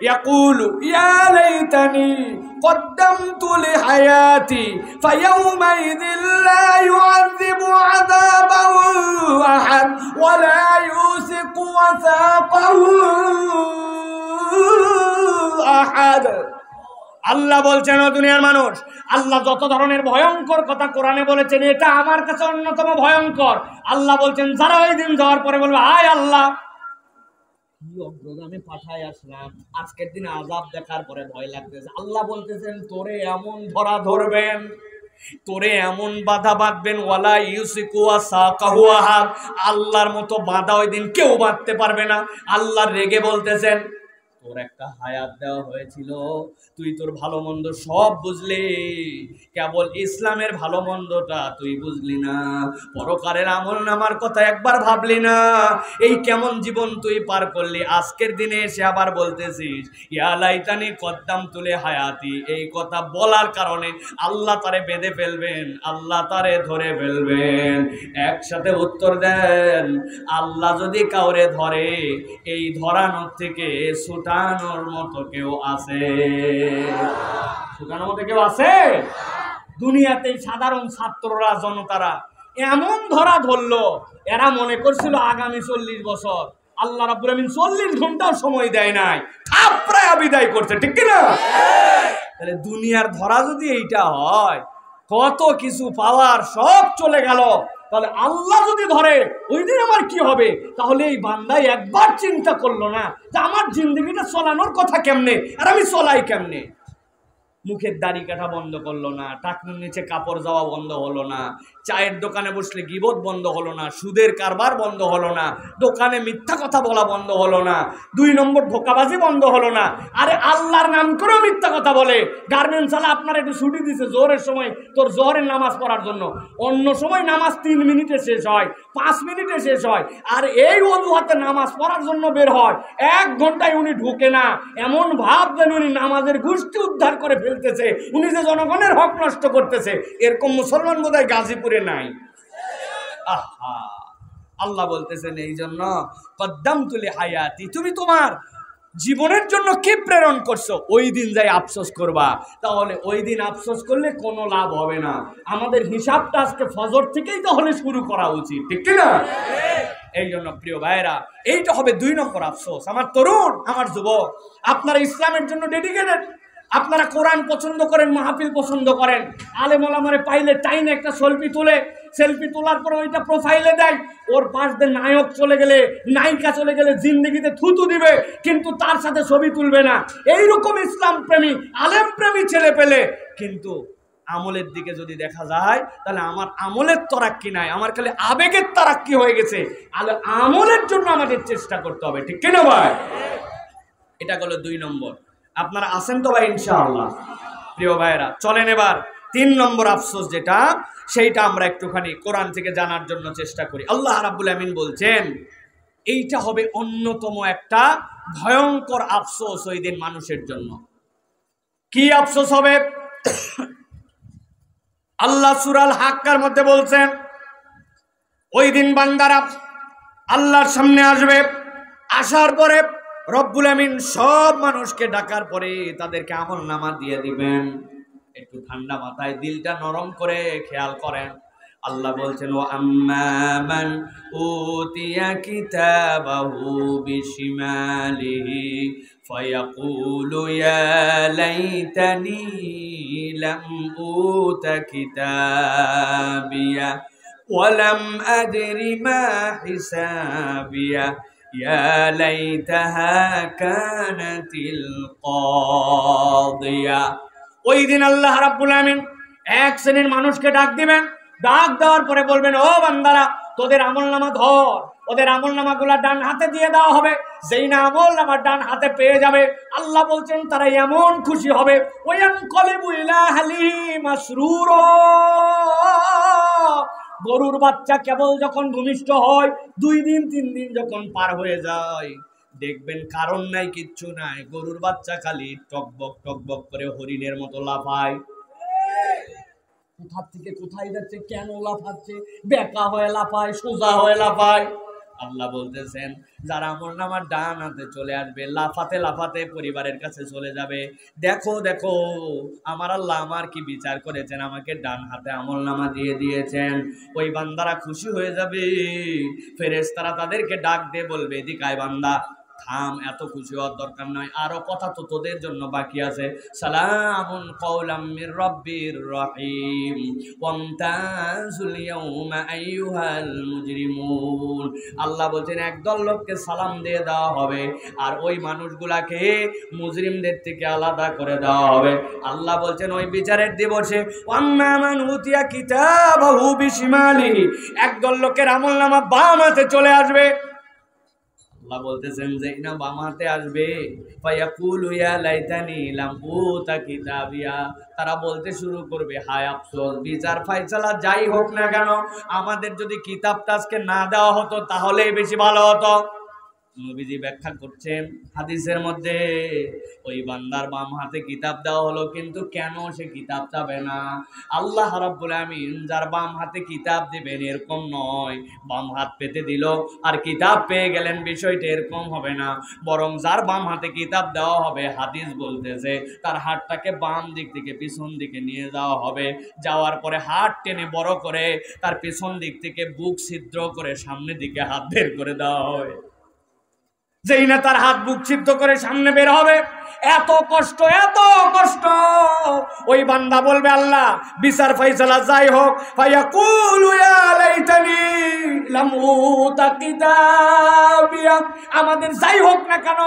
ইয়াকুলু ইয়া লাইতানি কদ্দামতু লিহায়াতি ফায়াউমাইযিল লা ইউআযিবু আযাবাহু আহাদ ওয়া লা ইউসিকু ওয়াসাকাহু আহাদ। আল্লাহ বলছেন, ও দুনিয়ার মানুষ, আল্লাহ যত ধরনের ভয়ঙ্কর কথা কোরআনে বলেছেন, এটা আমার কাছে অন্যতম ভয়ঙ্কর। আল্লাহ বলছেন যারা ওই দিন যাওয়ার পরে বলবে, আয় আল্লাহ কি অগ্রগামী পাঠায় আসলাম, আজকের দিনে আযাব দেখার পরে ভয় লাগতেছে। আল্লাহ বলতেছেন তোরে এমন ধরা ধরবেন, তোরে এমন বাধা বাঁধবেন, ওয়ালা ইউসিকু ওয়াসাকাহু আহাদ, আল্লাহর মতো বাধা ওই দিন কেউ বাঁধতে পারবে না। আল্লাহ রেগে বলতেছেন তোর একটা হায়াত দেওয়া হয়েছিল, তুই তোর ভালো মন্দ সব বুঝলি, কেবল ইসলামের ভালো মন্দটা তুই বুঝলি না, পরকালের আমলনামার কথা একবার ভাবলি না। এই কেমন জীবন তুই পার করলি, আজকের দিনে এসে আবার বলতেছিস ইয়া লাইতানি কদ্দামতু লিহায়াতি। এই কথা বলার কারণে আল্লাহ তারে বেঁধে ফেলবেন, আল্লাহ তারে ধরে ফেলবেন। একসাথে উত্তর দেন, আল্লাহ যদি কাউরে ধরে, এই ধরানোর থেকে ছুটানোর মতো কেউ আছে? ছুটানোর মতো কেউ আছে? দুনিয়াতে সাধারণ ছাত্ররা, জনতারা এমন ধরা ধরলো, এরা মনে করছিল আগামী 40 বছর আল্লাহ রাব্বুল আমিন 40 ঘন্টাও সময় দেয় নাই, থাপড়ায়া বিদায় করছে, ঠিক কি না? তাহলে দুনিয়ার ধরা যদি এইটা হয়, কত কিছু পাওয়ার সব চলে গেল, তাহলে আল্লাহ যদি ধরে ওই দিন আমার কি হবে? তাহলে এই বান্দাই একবার চিন্তা করলো না যে আমার জিন্দগিটা চলানোর কথা কেমনে, আর আমি চলাই কেমনে। মুখের দাড়ি কাটা বন্ধ করলো না, টাকনুর নিচে কাপড় যাওয়া বন্ধ হলো না, চায়ের দোকানে বসলে গিবত বন্ধ হলো না, সুদের কারবার বন্ধ হলো না, দোকানে মিথ্যা কথা বলা বন্ধ হলো না, 2 নম্বর ধোকাবাজি বন্ধ হলো না। আরে আল্লাহর নাম করেও মিথ্যা কথা বলে। গার্মেন্টস আলা আপনার একটু ছুটি দিছে জোহরের সময়, তোর জোহরের নামাজ পড়ার জন্য, অন্য সময় নামাজ 3 মিনিটে শেষ হয়, 5 মিনিটে শেষ হয়, আর এই অজুহাতে নামাজ পড়ার জন্য বের হয়, 1 ঘন্টায় উনি ঢুকে না, এমন ভাব যেন উনি নামাজের গোষ্ঠী উদ্ধার করে ফেলতেছে, উনি যে জনগণের হক নষ্ট করতেছে। এরকম মুসলমান বোধহয় গাজীপুরে নাই। আহা, আল্লাহ বলতেছেন এই জন্য কদ্দামতু লিহায়াতি, তুমি তোমার জীবনের জন্য কি প্রেরণ করছো ওই দিন যাই আফসোস করবা। তাহলে ওই দিন আফসোস করলে কোনো লাভ হবে না। আমাদের হিসাবটা আজকে ফজর থেকেই তাহলে শুরু করা উচিত, ঠিক না? এই জন্য প্রিয় ভাইরা, এইটা হবে 2 নম্বর আফসোস। আমার তরুণ, আমার যুবক, আপনারা ইসলামের জন্য ডেডিকেটেড, আপনারা কোরআন পছন্দ করেন, মাহফিল পছন্দ করেন, আলেম ওলামারে পাইলে টাইনে একটা সেলফি তোলে, সেলফি তোলার পর ওইটা প্রোফাইলে দেয়, ওর পাশ দিয়ে নায়ক চলে গেলে, নায়িকা চলে গেলে জিন্দগিতে থুতু দিবে, কিন্তু তার সাথে ছবি তুলবে না। এইরকম ইসলাম প্রেমী, আলেম প্রেমী ছেলে পেলে, কিন্তু আমলের দিকে যদি দেখা যায় তাহলে আমার আমলের তারাক্কি নাই, আমার খালি আবেগের তারাক্কি হয়ে গেছে। আমলের জন্য আমাদের চেষ্টা করতে হবে, ঠিক কিনা ভাই? এটা হলো 2 নম্বর। আপনারা আছেন তো ভাই ইনশাআল্লাহ? প্রিয় ভাইরা, চলেন এবার 3 নম্বর আফসোস যেটা, সেইটা আমরা একটুখানি কোরআন থেকে জানার জন্য চেষ্টা করি। আল্লাহ রাব্বুল আমিন বলছেন এইটা হবে অন্যতম একটা ভয়ঙ্কর আফসোস ওই দিন মানুষের জন্য। কি আফসোস হবে? আল্লাহ সূরা আল হাক্কার মধ্যে বলছেন ওই দিন বান্দারা আল্লাহর সামনে আসবে, আসার পরে রব্বুল আমিন সব মানুষকে ডাকার পরে তাদেরকে আমলনামা দিয়ে দিবেন। একটু ঠান্ডা মাথায় দিলটা নরম করে খেয়াল করেন। আল্লাহ বলছেন ওয়া আম্মান উতিয়া কিতাবাহু বিশিমালিহি ফায়াকুলু ইয়া লাইতানি লাম উতা কিতাবিয়া ওয়া লাম আদরি মা হিসাবিয়া ইয়া লাইতাহা কানাতিল কাদিয়া। ওই দিন আল্লাহ রাব্বুল আমিন এক শ্রেণীর মানুষকে ডাক দিবেন, ডাক দেওয়ার পরে বলবেন ও বান্দারা তোদের আমলনামা ধর। ওদের আমলনামাগুলা ডান হাতে দিয়ে দেওয়া হবে। যেই না আমলনামা ডান হাতে পেয়ে যাবে আল্লাহ বলছেন তারা এমন খুশি হবে ওয়ানকলিবু ইলা আহলিহি মাসরুরা। গরুর বাচ্চা কেবল যখন ভূমিষ্ঠ হয় 2 দিন 3 দিন যখন পার হয়ে যায় দেখবেন কারণ নাই, কিচ্ছু নাই, গরুর বাচ্চা খালি টকবক টকবক করে হরিণের মতো লাফায়। কোথা থেকে কোথায় যাচ্ছে, কেন লাফাচ্ছে, বেঁকা হয়ে লাফায়, সোজা হয়ে লাফায়। আল্লাহ বলতেছেন যারা আমলনামা ডান হাতে চলে আসবে লাফাতে লাফাতে পরিবারের কাছে চলে যাবে, দেখো দেখো আমার আল্লাহ আমার কি বিচার করেছেন, আমাকে ডান হাতে আমলনামা দিয়ে দিয়েছেন। ওই বান্দারা খুশি হয়ে যাবে। ফেরেশতারা তাদেরকে ডাক দিয়ে বলবে এদিকে আয় বান্দা, থাম, এত খুশি হওয়ার দরকার নয়, আরো কথা তো তোদের জন্য বাকি আছে। সালামুন কাওলাম মির রাব্বির রহিম ওয়ামতাজুল ইয়াউমা আইয়ুহাল মুজরিমুন। আল্লাহ বলছেন একদল লোককে সালাম দিয়ে দেওয়া হবে আর ওই মানুষগুলাকে মুজরিমদের থেকে আলাদা করে দেওয়া হবে। আল্লাহ বলছেন ওই বিচারের দিবসে ওয়াম্মা মান উতিয়া কিতাবাহু বিশিমালিহি, একদল লোকের আমলনামা বাম হাতে চলে আসবে। আল্লাহ বলতেছেন যে না বাম হাতে আসবে, ফায়াকুলু ইয়া লাইতানি লাম উতা কিতাবিয়া, তারা বলতে শুরু করবে হায় আফসোস, বিচার ফায়সালা যাই হোক না কেন আমাদের যদি কিতাবটা আজকে না দেওয়া হতো তাহলেই বেশি ভালো হতো। নবীজি ব্যাখ্যা করছেন হাদিসের মধ্যে ওই বান্দার বাম হাতে কিতাব দেওয়া হলো কিন্তু কেন সে কিতাব চাবে না? আল্লাহ রাব্বুল আমিন যার বাম হাতে কিতাব দিবেন এরকম নয়, বাম হাত পেতে দিল আর কিতাব পেয়ে গেলেন, বিষয়টা এরকম হবে না। বরং যার বাম হাতে কিতাব দেওয়া হবে হাদিস বলতেছে তার হাতটাকে বাম দিক থেকে পিছন দিকে নিয়ে যাওয়া হবে, যাওয়ার পরে হাত টেনে বড় করে তার পিছন দিক থেকে বুক ছিদ্র করে সামনের দিকে হাত বের করে দেওয়া হবে। যেই না তার হাত বুক ছিদ্র করে সামনে বের হবে, এত কষ্ট এত কষ্ট, ওই বান্দা বলবে আল্লাহ বিচার ফায়সালা যাই হোক, ফায়াকুলু ইয়া লাইতানি লাম উতা কিতাবিয়া, আমাদের যাই হোক না কেন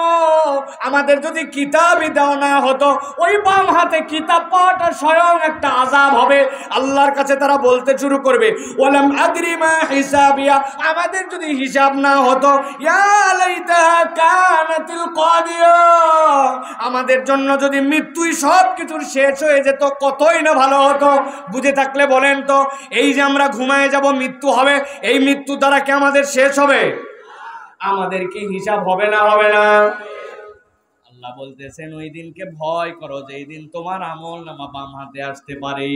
আমাদের যদি কিতাবই দেওয়া না হতো, ওই বাম হাতে কিতাব পাওয়াটা স্বয়ং একটা আযাব হবে। আল্লাহর কাছে তারা বলতে শুরু করবে ওয়ালাম আদরি মা হিসাবিয়া, আমাদের যদি হিসাব না হতো, ইয়া লাইতা কানাতিল কাদিয়া, আমাদের জন্য যদি মৃত্যুই সব কিছুর শেষ হয়ে যেত কতই না ভালো হতো। বুঝে থাকলে বলেন তো, এই যে আমরা ঘুমায় যাব মৃত্যু হবে, এই মৃত্যু দ্বারা কি আমাদের শেষ হবে? আমাদের কি হিসাব হবে না হবে না? আল্লাহ বলতেছেন ওই দিনকে ভয় করো যেই দিন তোমার আমলনামা বাম হাতে আসতে পারে।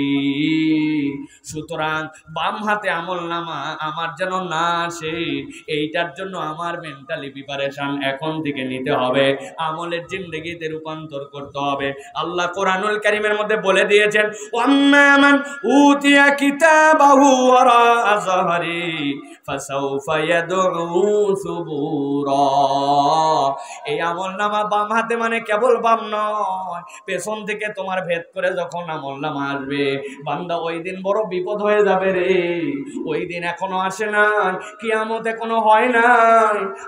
সুতরাং বাম হাতে আমলনামা আমার যেন না আসে, এইটার জন্য আমার মেন্টালি প্রিপারেশন এখন থেকে নিতে হবে, আমলের জিন্দেগিতে রূপান্তর করতে হবে। আল্লাহ কোরআনুল কারীমের মধ্যে বলে দিয়েছেন ওয়াম্মা মান উতিয়া কিতাবাহু ওয়ারা আযহারি ফাসাউফা ইয়াদউ সুবুরা, এই আমলনামা বাম হাতে হাতে মানে কেবল বাম নয়, পেছন থেকে তোমার ভেদ করে যখন আমলনামা আসবে বান্দা, ওই দিন বড় বিপদ হয়ে যাবে রে। ওই দিন এখনো আসে না, কিয়ামত এখনো হয় না।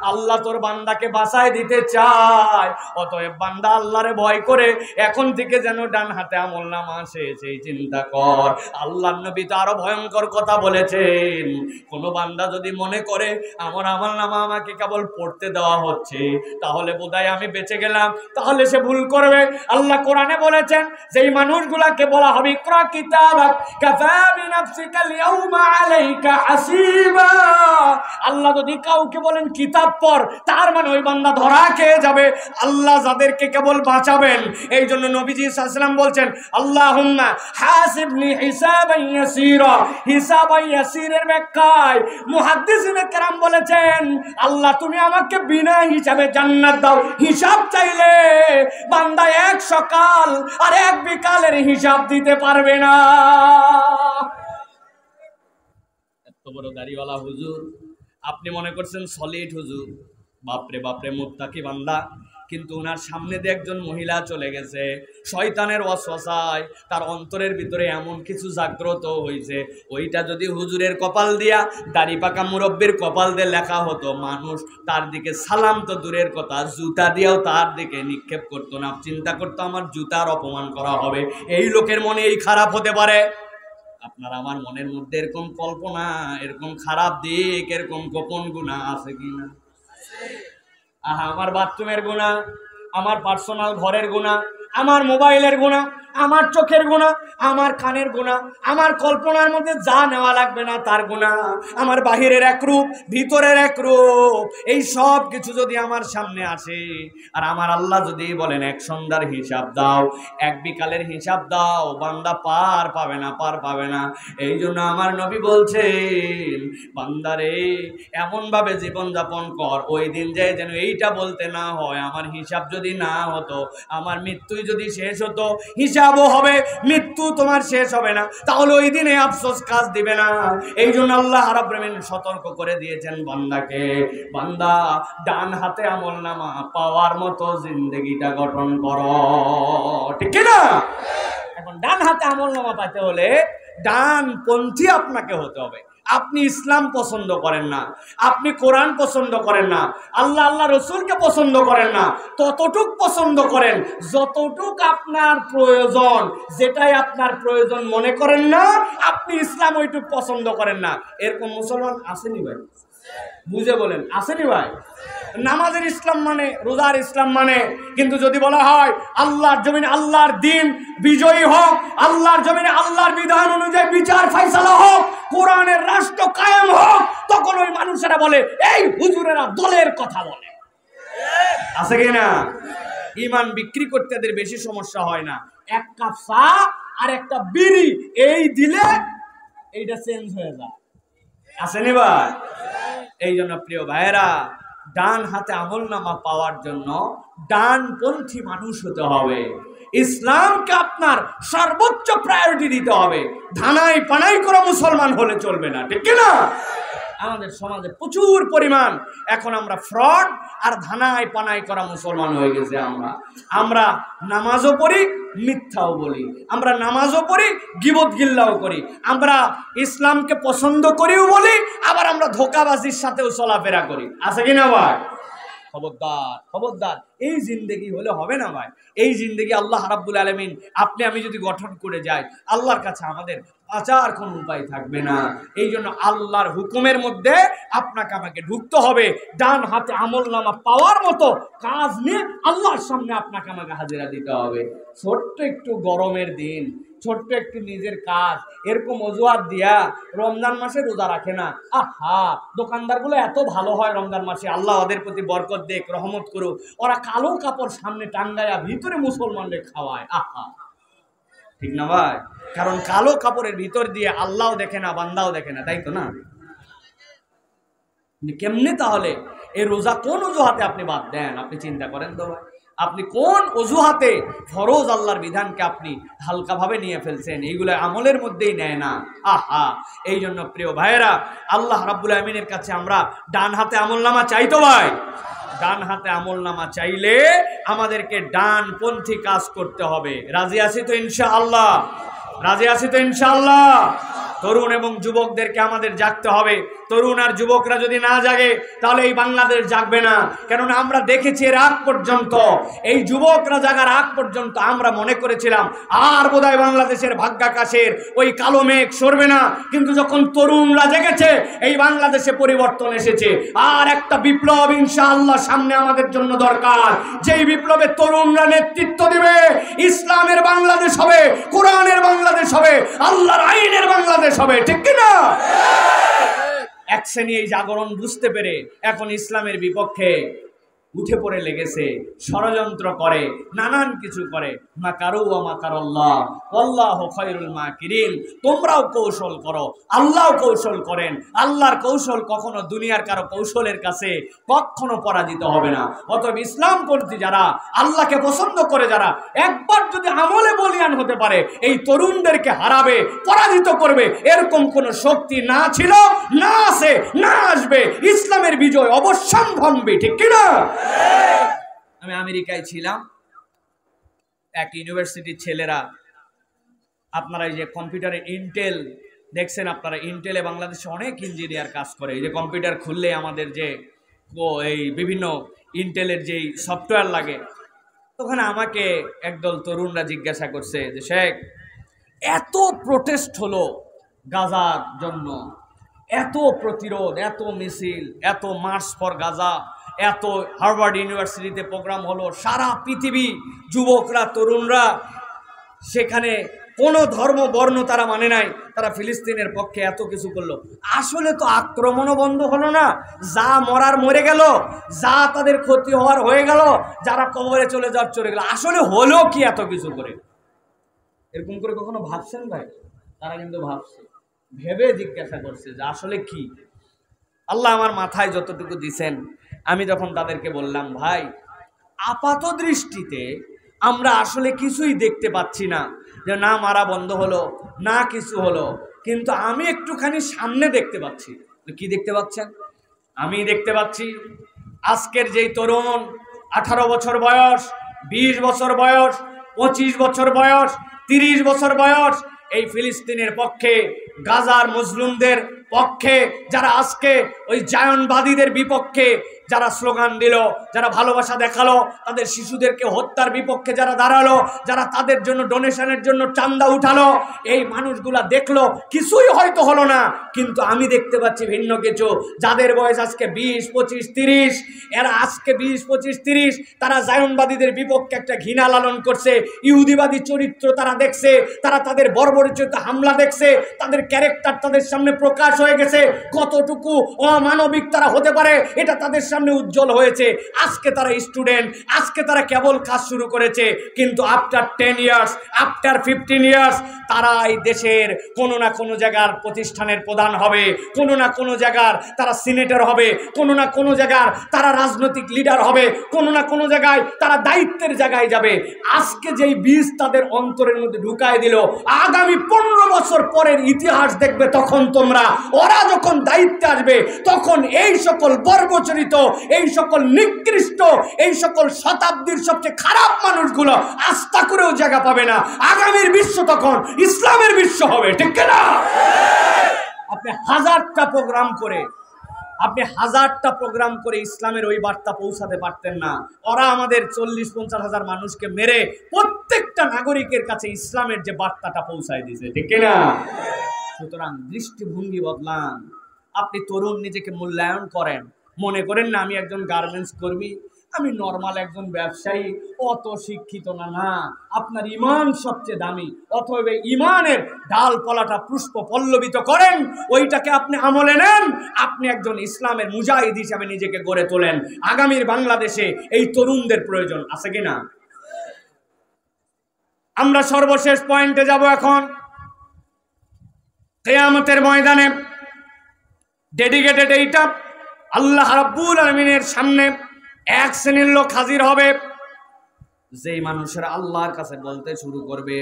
আল্লাহ তোর বান্দাকে বাঁচায় দিতে চায়। অতএব বান্দা আল্লাহরে ভয় করে এখন থেকে যেন ডান হাতে আমলনামা আসে সেই চিন্তা কর। আল্লাহর নবী তো আরো ভয়ঙ্কর কথা বলেছেন, কোন বান্দা যদি মনে করে আমার আমলনামা আমাকে কেবল পড়তে দেওয়া হচ্ছে তাহলে বোধহয় আমি বেঁচে গেলাম, তাহলে সে ভুল করবে। আল্লাহ কোরআনে বলেছেন যেই মানুষগুলাকে বলা হবে ইকরা কিতাবাক কাফা বিনাফসিকা আল-ইয়াউমা আলাইকা হাসিবা, আল্লাহ যদি কাউকে বলেন কিতাব পড়, তার মানে ওই বান্দা ধরা খেয়ে যাবে। আল্লাহ যাদেরকে কেবল বাঁচাবেন, এই জন্য নবীজি সাল্লাল্লাহু আলাইহি ওয়াসাল্লাম বলছেন আল্লাহুম্মা হাসিবনি হিসাবান ইয়াসীরা। হিসাবান ইয়াসীরের ব্যাখ্যায় মুহাদ্দিসিনে কেরাম বলেছেন আল্লাহ তুমি আমাকে বিনা হিসাবে জান্নাত দাও। হিসাব চাইলে বান্দা এক সকাল আর এক বিকালের হিসাব দিতে পারবে না। এত বড় দাড়িওয়ালা হুজুর, আপনি মনে করছেন সলিড হুজুর, বাপরে বাপরে মুত্তাকি বান্দা, কিন্তু ওনার সামনে দিয়ে একজন মহিলা চলে গেছে। শয়তানের ওয়াসওয়াসায় তার অন্তরের ভিতরে এমন কিছু জাগ্রত হয়েছে, ওইটা যদি হুজুরের কপাল দিয়া দাড়ি পাকা মুরব্বির কপাল দিয়ে লেখা হতো, মানুষ তার দিকে সালাম তো দূরের কথা, জুতা দিয়েও তার দিকে নিক্ষেপ করতো না। চিন্তা করতো আমার জুতার অপমান করা হবে। এই লোকের মনে এই খারাপ হতে পারে। আপনার আমার মনের মধ্যে এরকম কল্পনা, এরকম খারাপ দিক, এরকম গোপন গুনাহ আছে কিনা? আহা, আমার বাথরুমের গুনাহ, আমার পার্সোনাল ঘরের গুনাহ, আমার মোবাইলের গুনাহ, আমার চোখের গুনাহ, আমার কানের গুনাহ, আমার কল্পনার মধ্যে যা নেওয়া লাগবে না তার গুনাহ, আমার বাহিরের এক রূপ ভিতরের এক রূপ, এই সব কিছু যদি আমার সামনে আসে আর আমার আল্লাহ যদি বলেন এক সন্ধ্যার হিসাব দাও, এক বিকালের হিসাব দাও, বান্দা পার পাবে না, পার পাবে না। এই জন্য আমার নবী বলছেন বান্দারে এমনভাবে জীবনযাপন কর ওই দিন যায় যেন এইটা বলতে না হয় আমার হিসাব যদি না হতো, আমার মৃত্যুই যদি শেষ হতো, হিসাবও হবে, মৃত্যু তোমার শেষ হবে না, তাহলে ওই দিনে আফসোস কাজ দিবে না। এই জন্য আল্লাহ রাব্বুল আলামিন সতর্ক করে দিয়েছেন বান্দাকে, বান্দা ডান হাতে আমলনামা পাওয়ার মতো জিন্দেগিটা গঠন করো, ঠিক না? এখন ডান হাতে আমলনামা পাইতে হলে ডানপন্থী আপনাকে হতে হবে। আপনি ইসলাম পছন্দ করেন না, আপনি কোরআন পছন্দ করেন না, আল্লাহ রসুলকে পছন্দ করেন না, ততটুক পছন্দ করেন যতটুক আপনার প্রয়োজন। যেটাই আপনার প্রয়োজন মনে করেন না, আপনি ইসলাম ওইটুক পছন্দ করেন না। এরকম মুসলমান আসেনি ভাই? বুঝে বলেন, আসেনি ভাই? নামাজের ইসলাম মানে, রোজার ইসলাম মানে, কিন্তু যদি বলা হয় আল্লাহর জমিনে আল্লাহর দিন বিজয়ী হোক, আল্লাহর জমিনে আল্লাহর বিধান অনুযায়ী বিচার ফাইসালা হোক, কোরআনের রাষ্ট্র কায়েম হোক, তখন ওই মানুষেরা বলে এই হুজুরেরা দলের কথা বলে। আছে কি না? ঈমান বিক্রি করতে এদের বেশি সমস্যা হয় না। এক কাপ চা আর একটা বিড়ি এই দিলে এইটা চেঞ্জ হয়ে যায়। আসেনি ভাই? এই জন্য প্রিয় ভাইয়েরা, ডান হাতে আমলনামা পাওয়ার জন্য ডানপন্থী মানুষ হতে হবে। ইসলামকে আপনার সর্বোচ্চ প্রায়োরিটি দিতে হবে। ধানাই পানাই করে মুসলমান হলে চলবে না, ঠিক না? আমাদের সমাজে প্রচুর পরিমাণ এখন আমরা ফ্রড আর ধানাই পানাই করা মুসলমান হয়ে গেছে। আমরা নামাজও পড়ি, মিথ্যাও বলি, আমরা নামাজও পড়ি, গীবত গিল্লাও করি, আমরা ইসলামকে পছন্দ করিও বলি, আবার আমরা ধোঁকাবাজির সাথেও চলাফেরা করি। আছে কিনা ভাই? খবরদার, খবরদার, এই জিন্দেগি হলে হবে না ভাই। এই জিন্দেগি আল্লাহ রাব্বুল আলামিন আপনি আমি যদি গঠন করে যাই, আল্লাহর কাছে আমাদের বাঁচার কোনো উপায় থাকবে না। এই জন্য আল্লাহর হুকুমের মধ্যে আপনাকে আমাকে ঢুকতে হবে। ডান হাতে আমলনামা পাওয়ার মতো কাজ নিয়ে আল্লাহর সামনে আপনাকে আমাকে হাজিরা দিতে হবে। ছোট্ট একটু গরমের দিন, ছোট্ট একটু নিজের কাজ, এরকম অজুহাত দিয়া রমজান মাসে রোজা রাখে না। আহা, দোকানদারগুলো এত ভালো হয় রমজান মাসে, আল্লাহ ওদের প্রতি বরকত দেখ, রহমত করুক। ওরা কালো কাপড় সামনে টাঙ্গায়া ভিতরে মুসলমানদের খাওয়ায়। আহা, ঠিক না ভাই? কারণ কালো কাপড়ের ভিতর দিয়ে আল্লাহও দেখে না, বান্দাও দেখে না, তাই তো না? কেমনে তাহলে এই রোজা কোন অজুহাতে আপনি বাদ দেন? আপনি চিন্তা করেন তো ভাই, আপনি কোন অজুহাতে ফরজ আল্লাহর বিধানকে আপনি হালকাভাবে নিয়ে ফেলছেন? এইগুলো আমলের মধ্যেই নেয় না। আহা, এই জন্য প্রিয় ভাইয়েরা, আল্লাহ রাব্বুল আমিনের কাছে আমরা ডান হাতে আমলনামা চাই তো ভাই? ডান হাতে আমলনামা চাইলে আমাদেরকে ডানপন্থী কাজ করতে হবে। রাজি আছি তো ইনশাআল্লাহ? রাজি আছি তো ইনশাআল্লাহ? তরুণ এবং যুবকদেরকে আমাদের জাগতে হবে। তরুণ আর যুবকরা যদি না জাগে তাহলে এই বাংলাদেশ জাগবে না। কেননা আমরা দেখেছি এর আগ পর্যন্ত, এই যুবকরা জাগার আগ পর্যন্ত আমরা মনে করেছিলাম আর বোধহয় বাংলাদেশের ভাগ্যাকাশের ওই কালো মেঘ সরবে না, কিন্তু যখন তরুণরা জেগেছে এই বাংলাদেশে পরিবর্তন এসেছে। আর একটা বিপ্লব ইনশাআল্লাহ সামনে আমাদের জন্য দরকার, যেই বিপ্লবে তরুণরা নেতৃত্ব দিবে। ইসলামের বাংলাদেশ হবে, কোরআনের বাংলাদেশ হবে, আল্লাহর আইনের বাংলাদেশ হবে, ঠিক কিনা? এক শ্রেণী এই জাগরণ বুঝতে পেরে এখন ইসলামের বিপক্ষে উঠে পড়ে লেগেছে, ষড়যন্ত্র করে, নানান কিছু করে। মাকারু ওয়া মাকারাল্লাহ ওয়াল্লাহু খায়রুল মাকিরিন। তোমরাও কৌশল করো, আল্লাহও কৌশল করেন। আল্লাহর কৌশল কখনো দুনিয়ার কারো কৌশলের কাছে কখনো পরাজিত হবে না। অতএব ইসলামপন্থী যারা, আল্লাহকে পছন্দ করে যারা, একবার যদি আমলে বলিয়ান হতে পারে এই তরুণদেরকে হারাবে, পরাজিত করবে, এরকম কোনো শক্তি না ছিল, না আছে, না আসবে। ইসলামের বিজয় অবশ্যম্ভাবী, ঠিক কিনা? আমি আমেরিকায় ছিলাম, এক ইউনিভার্সিটির ছেলেরা, আপনারা এই যে কম্পিউটারে ইন্টেল দেখছেন, আপনারা ইন্টেলে বাংলাদেশে অনেক ইঞ্জিনিয়ার কাজ করে। এই যে কম্পিউটার খুললে আমাদের যে এই বিভিন্ন ইন্টেলের যেই সফটওয়্যার লাগে, ওখানে আমাকে একদল তরুণরা জিজ্ঞাসা করছে যে শেখ, এত প্রোটেস্ট হলো গাজার জন্য, এত প্রতিরোধ, এত মিছিল, এত মার্চ ফর গাজা, এত হার্ভার্ড ইউনিভার্সিটিতে প্রোগ্রাম হলো, সারা পৃথিবী যুবকরা, তরুণরা সেখানে কোনো ধর্ম বর্ণ তারা মানে নাই, তারা ফিলিস্তিনের পক্ষে এত কিছু করলো। আসলে তো আক্রমণও বন্ধ হলো না, যা মরার মরে গেল, যা তাদের ক্ষতি হওয়ার হয়ে গেল, যারা কবরে চলে যাওয়ার চলে গেল, আসলে হলো কি এত কিছু করে? এরকম করে কখনো ভাবছেন ভাই? তারা কিন্তু ভাবছে, ভেবে জিজ্ঞাসা করছে যে আসলে কি। আল্লাহ আমার মাথায় যতটুকু দিছেন, আমি যখন তাদেরকে বললাম, ভাই আপাত দৃষ্টিতে আমরা আসলে কিছুই দেখতে পাচ্ছি না, যে না মারা বন্ধ হলো, না কিছু হলো, কিন্তু আমি একটুখানি সামনে দেখতে পাচ্ছি। কি দেখতে পাচ্ছেন? আমি দেখতে পাচ্ছি আজকের যেই তরুণ 18 বছর বয়স, 20 বছর বয়স, 25 বছর বয়স, 30 বছর বয়স, এই ফিলিস্তিনের পক্ষে, গাজার মজলুমদের পক্ষে যারা আজকে ওই জায়নবাদীদের বিপক্ষে যারা স্লোগান দিল, যারা ভালোবাসা দেখালো, তাদের শিশুদেরকে হত্যার বিপক্ষে যারা দাঁড়ালো, যারা তাদের জন্য ডোনেশনের জন্য চান্দা উঠালো, এই মানুষগুলা দেখলো কিছুই হয়তো হলো না, কিন্তু আমি দেখতে পাচ্ছি ভিন্ন কিছু। যাদের বয়স আজকে 20, 25, 30, এরা আজকে 20, 25, 30, তারা জায়নবাদীদের বিপক্ষে একটা ঘৃণা লালন করছে, ইহুদিবাদী চরিত্র তারা দেখছে, তারা তাদের বর্বরোচিত হামলা দেখছে, তাদের ক্যারেক্টার তাদের সামনে প্রকাশ হয়ে গেছে, কতটুকু অমানবিক তারা হতে পারে এটা তাদের সামনে উজ্জ্বল হয়েছে। আজকে তারা স্টুডেন্ট, আজকে তারা কেবল কাজ শুরু করেছে, কিন্তু আফটার 10 ইয়ার্স, আফটার 15 ইয়ার্স তারা এই দেশের কোনো না কোনো জায়গার প্রতিষ্ঠানের প্রধান হবে, কোনো না কোনো জায়গার তারা সিনেটর হবে, কোনো না কোনো জায়গার তারা রাজনৈতিক লিডার হবে, কোনো না কোনো জায়গায় তারা দায়িত্বের জায়গায় যাবে। আজকে যেই বীজ তাদের অন্তরের মধ্যে ঢুকায় দিল, আগামী 15 বছর পরের ইতিহাস দেখবে তখন তোমরা, ওরা যখন দায়িত্বে আসবে তখন এই সকল বর্বচরিত, এই সকল নিকৃষ্ট, এই সকল শতাব্দীর সবচেয়ে খারাপ মানুষগুলো আস্থা করেও জায়গা পাবে না। আগামীর বিশ্ব তখন ইসলামের বিশ্ব হবে, ঠিক না? আপনি হাজারটা প্রোগ্রাম করে ইসলামের ওই বার্তা পৌঁছাতে পারতেন না। ওরা আমাদের 40-50 হাজার মানুষকে মেরে প্রত্যেকটা নাগরিকের কাছে ইসলামের যে বার্তাটা পৌঁছায় দিয়েছে, ঠিক না? সুতরাং দৃষ্টিভঙ্গি বদলান। আপনি তরুণ, নিজেকে মূল্যায়ন করেন, মনে করেন না আমি একজন গার্মেন্টস কর্মী, আমি নর্মাল একজন ব্যবসায়ী, অত শিক্ষিত না। না, আপনার ইমান সবচেয়ে দামি। অতএব ইমানের ডালপালাটা পুষ্প পল্লবিত করেন, ওইটাকে আপনি আমলে নেন, আপনি একজন ইসলামের মুজাহিদ হিসাবে নিজেকে গড়ে তোলেন। আগামীর বাংলাদেশে এই তরুণদের প্রয়োজন আছে কিনা? আমরা সর্বশেষ পয়েন্টে যাব এখন। কিয়ামতের ময়দানে ডেডিকেটেড এইটা, আল্লাহ রাব্বুল আলামিনের সামনে এক শ্রেণীর লোক হাজির হবে, যেই মানুষেরা আল্লাহর কাছে বলতে শুরু করবে,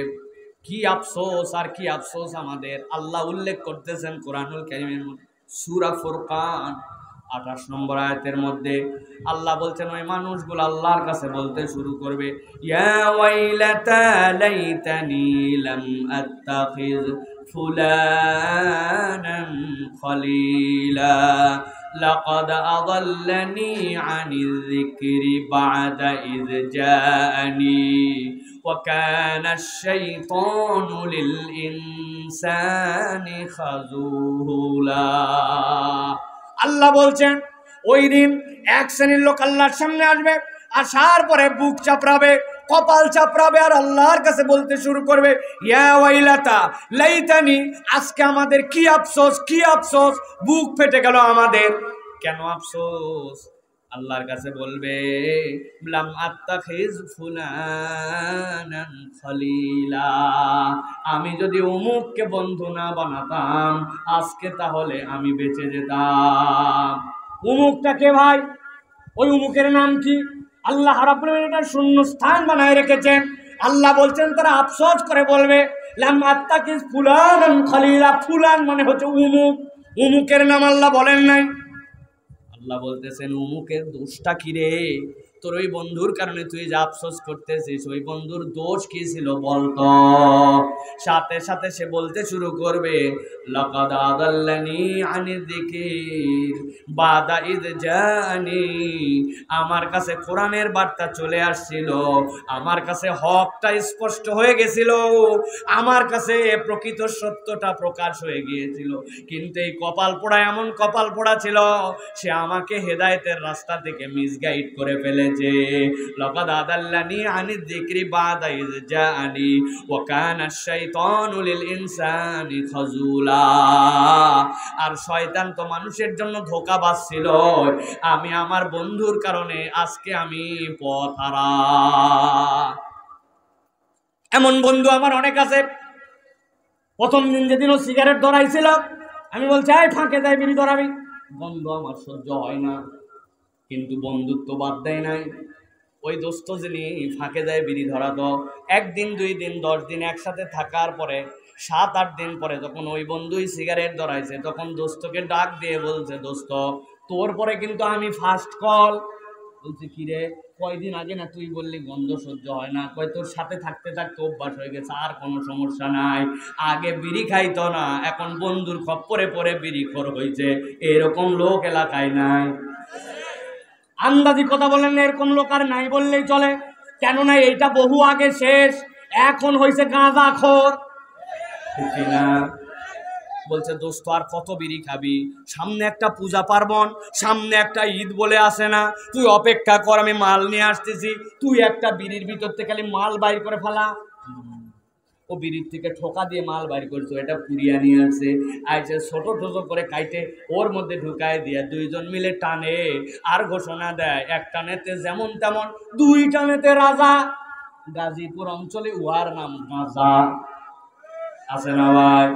কি আফসোস আর কি আফসোস আমাদের। আল্লাহ উল্লেখ করতেছেন কোরআনুল কারীমের মধ্যে, সূরা ফুরকান 28 নম্বর আয়াতের মধ্যে আল্লাহ বলছেন ওই মানুষগুলো আল্লাহর কাছে বলতে শুরু করবে, ইয়া ওয়াইলাতা লাইতানি লাম আত্তাখিজ ফুলানান খলিলা লাকাদ আযাল্লানি আনিয যিকরি বা'দা ইয জাআনি ওয়া কানা আশ-শাইতানু লিল ইনসানি খাযুলা। আল্লাহ বলছেন ওই দিন এক শ্রেণীর লোক আল্লাহর সামনে আসবে, আসার পরে বুক চাপড়াবে, কপাল চাপড়াবে, আর আল্লাহর কাছে বলতে শুরু করবে, ইয়া ওয়াইলাতা লাইতানি, আজকে আমাদের কি আফসোস, কি আফসোস, বুক ফেটে গেল আমাদের। কেন আফসোস? আল্লাহর কাছে বলবে, লাম আত্তাখিজ ফুলানান খলিলা, আমি যদি অমুককে বন্ধু না বানাতাম আজকে তাহলে আমি বেঁচে যেতাম। অমুকটা কে ভাই? ওই অমুকের নাম কি? আল্লাহ রাব্বুল আলামিন এটা শূন্য স্থান বানায় রেখেছেন। আল্লাহ বলছেন তারা আফসোস করে বলবে, লাম আত্তাখিজ ফুলানান খলিলা, ফুলান মানে হচ্ছে অমুক, অমুকের নাম আল্লাহ বলেন নাই। আল্লাহ বলতেছেন অমুকের দোষটা কি রে? তোর ওই বন্ধুর কারণে তুই যা আফসোস করতেছিস ওই বন্ধুর দোষ কি ছিল বলতো? সাথে সাথে সে বলতে শুরু করবে, লাকাদ আযাল্লানি আনি যিকির বাদা ইয জানি, আমার কাছে কোরআনের বার্তা চলে আসছিল, আমার কাছে হকটা স্পষ্ট হয়ে গেছিল, আমার কাছে প্রকৃত সত্যটা প্রকাশ হয়ে গিয়েছিল, কিন্তু এই কপাল পোড়া এমন কপাল পোড়া ছিল সে আমাকে হেদায়েতের রাস্তা থেকে মিসগাইড করে ফেলেছে। লাকাদ আযাল্লানি আনি যিকরি বাদা ইয জানি ওয়া কানা আশ-শাইতানু লিল ইনসানি খাযুলা। আর শয়তান তো মানুষের জন্য ধোঁকাবাজ ছিল, আমি আমার বন্ধুর কারণে আজকে আমি পথহারা। এমন বন্ধু আমার অনেক আছে। প্রথম দিন যেদিন ও সিগারেট ধরাইছিল আমি বলছি এই ফাঁকে যাই বিড়ি ধরাবি, বন্ধু আমার সহ্য হয় না, কিন্তু বন্ধুত্ব বাদ দেয় নাই। ওই দোস্ত যিনি ফাঁকে যায় বিড়ি ধরাতো, একদিন 2 দিন 10 দিন একসাথে থাকার পরে 7-8 দিন পরে যখন ওই বন্ধুই সিগারেট ধরাইছে তখন দোস্তকে ডাক দিয়ে বলছে, দোস্ত তোর পরে কিন্তু আমি ফার্স্ট কল। বলছে কি রে? কয়দিন আগে না তুই বললি গন্ধ সহ্য হয় না, কয় তোর সাথে থাকতে থাকতে অভ্যাস হয়ে গেছে, আর কোনো সমস্যা নাই। আগে বিড়ি খাইতো না, এখন বন্ধুর খপ্পরে পরে বিড়িখোর হয়েছে। এরকম লোক এলাকায় নাই? আন্দাজি কথা বলেন না, এরকম লোক আর নাই বললেই চলে। কেননা এইটা বহু আগে শেষ, এখন হয়েছে গাঁজাখোর, ঠিক না? বলছে দোস্ত আর কত বিড়ি খাবি, সামনে একটা পূজা পার্বণ, সামনে একটা ঈদ বলে আসে না, তুই অপেক্ষা কর, আমি মাল নিয়ে আসতেছি, তুই একটা বিড়ির ভিতর থেকে খালি মাল বাইর করে ফেলা। ও বিড়ির থেকে ঠোকা দিয়ে মাল বাইর করছো, এটা পুড়িয়া নিয়ে আসে, আইসে ছোট ছোট করে কাইটে ওর মধ্যে ঢুকায় দিয়ে 2 জন মিলে টানে, আর ঘোষণা দেয় 1 টানেতে যেমন তেমন, 2 টানেতে রাজা। গাজীপুর অঞ্চলে উহার নাম গাঁজা, আছে না ভাই?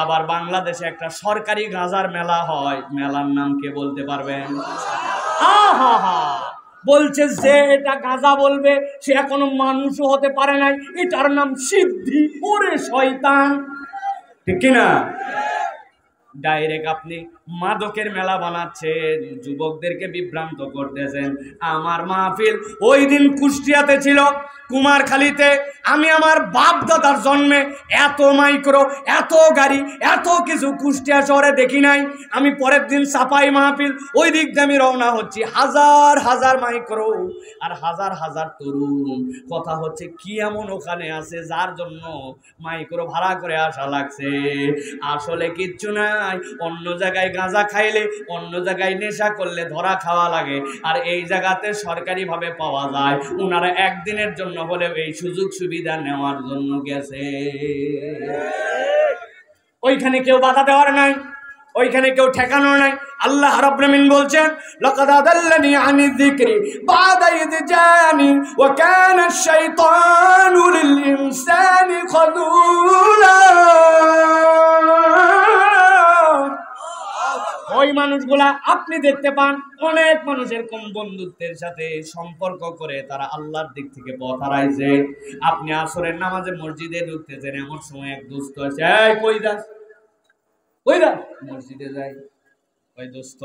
আবার বাংলাদেশে একটা সরকারি গাঁজার মেলা হয়, মেলার নাম কে বলতে পারবেন? বলছে যে এটা গাঁজা বলবে সে এখনো মানুষও হতে পারে নাই, এটার নাম সিদ্ধি। ওরে শয়তান, ঠিক কিনা? ডাইরেক্ট আপনি মাদকের মেলা বানাচ্ছেন, যুবকদেরকে বিভ্রান্ত করতেছেন। আমার মাহফিল ওই দিন কুষ্টিয়াতে ছিল, কুমারখালীতে। আমি আমার বাপ দাদার জন্মে এত মাইক্রো, এত গাড়ি, এত কিছু কুষ্টিয়া শহরে দেখি নাই। আমি পরের দিন চাপাই মাহফিল, ওই দিক দিয়ে আমি রওনা হচ্ছি, হাজার হাজার মাইক্রো আর হাজার হাজার তরুণ। কথা হচ্ছে কি এমন ওখানে আছে যার জন্য মাইক্রো ভাড়া করে আসা লাগছে? আসলে কিচ্ছু নাই, অন্য জায়গায় গাঁজা খাইলে, অন্য জায়গায় নেশা করলে ধরা খাওয়া লাগে, আর এই জায়গাতে সরকারিভাবে পাওয়া যায়। ওনারা একদিনের জন্য হলেও এই সুযোগ সুবিধা নেওয়ার জন্য গেছে। ওইখানে কেউ বাধা দেওয়ার নাই, ওইখানে কেউ ঠেকানোর নাই। আল্লাহ রাব্বুল আলামিন বলছেন, লাকাদ আযাল্লানি আনি যিকরি বাদা ইয জানি ওয়া কানা আশ-শাইতানু লিল ইনসানি খাযুলা। ওই মানুষগুলা আপনি দেখতে পান, অনেক মানুষের কম বন্ধুত্বের সাথে সম্পর্ক করে তারা আল্লাহর দিক থেকে পথ হারাইছে। আপনি আসরের নামাজে মসজিদে ঢুকতেছেন, এমন সময় এক দোস্ত আছে, এই কই যাস, কই যাস? মসজিদে যাই। ওই দোস্ত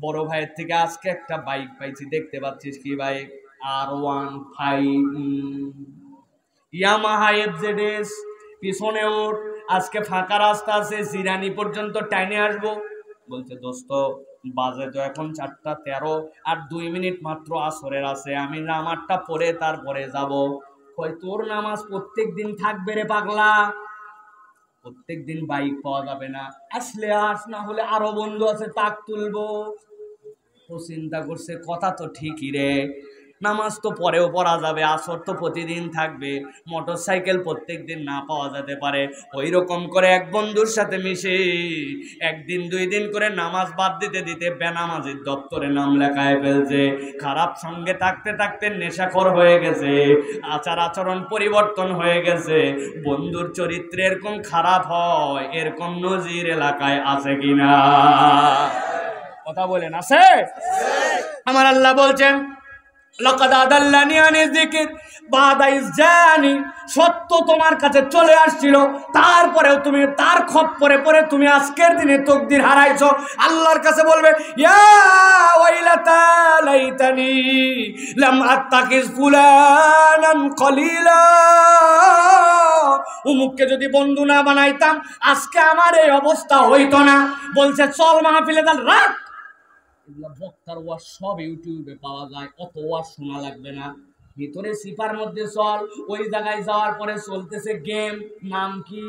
বড় ভাইয়ের থেকে আজকে একটা বাইক পাইছি, দেখতে পাচ্ছিস কি বাইক? R15 Yamaha FZS। পিছনে ওঠ, আজকে ফাঁকা রাস্তা আছে, জিরানি পর্যন্ত টাইনে আসবো। বলছে দোস্ত বাজে তো এখন 4:13, আর 2 মিনিট মাত্র আসরের আছে, আমি নামাজটা পড়ে তারপরে যাব। কই তোর নামাজ প্রত্যেক দিন থাকবে রে পাগলা, প্রত্যেক দিন বাইক পাওয়া যাবে না, আসলে আস, না হলে আরো বন্ধু আছে তাক তুলবো। ও চিন্তা করছে কথা তো ঠিকই রে, নামাজ তো পরেও পড়া যাবে, আসর তো প্রতিদিন থাকবে, মোটর সাইকেল প্রত্যেক দিন না পাওয়া যেতে পারে। ওই রকম করে এক বন্ধুর সাথে মিশে 1 দিন 2 দিন করে নামাজ বাদ দিতে দিতে বেনামাজির দপ্তরে নাম লেখায় ফেলছে। খারাপ সঙ্গে থাকতে থাকতে নেশাখোর হয়ে গেছে, আচার আচরণ পরিবর্তন হয়ে গেছে। বন্ধুর চরিত্র এরকম খারাপ হয়, এরকম নজির এলাকায় আছে কিনা? কথা বলেন, আছে? আমার আল্লাহ বলছেন লাকাদ আদাল্লানি আনি যিকির বাদা ইজ জানি, সত্য তোমার কাছে চলে আসছিল, তারপরেও তুমি তার খপ্পরে পড়ে তুমি আজকের দিনে তাকদীর হারাইছো। আল্লাহর কাছে বলবে ইয়া ওয়াইলাতা লাইতানি লাম আত্তাকিজ ফুলানান কলিলা, উমুককে যদি বন্ধু না বানাইতাম আজকে আমার এই অবস্থা হইতো না। বলছে চল মাহফিলে চল, রাখ এগুলা বক্তার ওয়াজ সব ইউটিউবে পাওয়া যায়, অত ওয়াজ শোনা লাগবে না। ভিতরে সিপার মধ্যে চল, ওই জায়গায় যাওয়ার পরে চলতেছে গেম, নাম কি?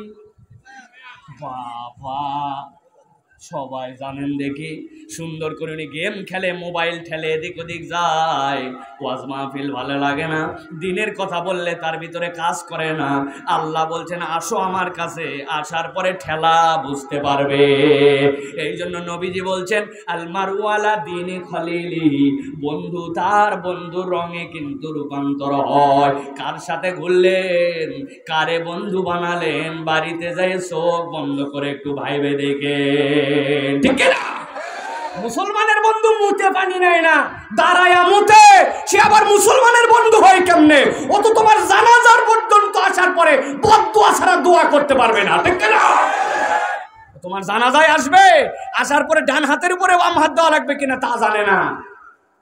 বাবা সবাই জানেন দেখি, সুন্দর করে উনি গেম খেলে, মোবাইল ঠেলে, এদিক ওদিক যায়। ওয়াজ মাহফিল ভালো লাগে না, দিনের কথা বললে তার ভিতরে কাজ করে না। আল্লাহ বলছেন আসো আমার কাছে, আসার পরে ঠেলা বুঝতে পারবে। এই জন্য নবীজি বলছেন আল মারু আলা দীনি খলিলি, বন্ধু তার বন্ধুর রঙে কিন্তু রূপান্তর হয়। কার সাথে ঘুরলেন, কারে বন্ধু বানালেন, বাড়িতে যাই চোখ বন্ধ করে একটু ভাইবে দেখে, ঠিক না? মুসলমানের বন্ধু মুতে পানি নেয় না, দাঁড়ায়া মুতে, সে আবার মুসলমানের বন্ধু হয় কেমনে? ও তো তোমার জানাজার পর্যন্ত আসার পরে বদদুয়া ছাড়া দোয়া করতে পারবে না, ঠিক না? তোমার জানাজায় আসবে, আসার পরে ডান হাতের উপরে বাম হাত দেওয়া লাগবে কিনা তা জানে না,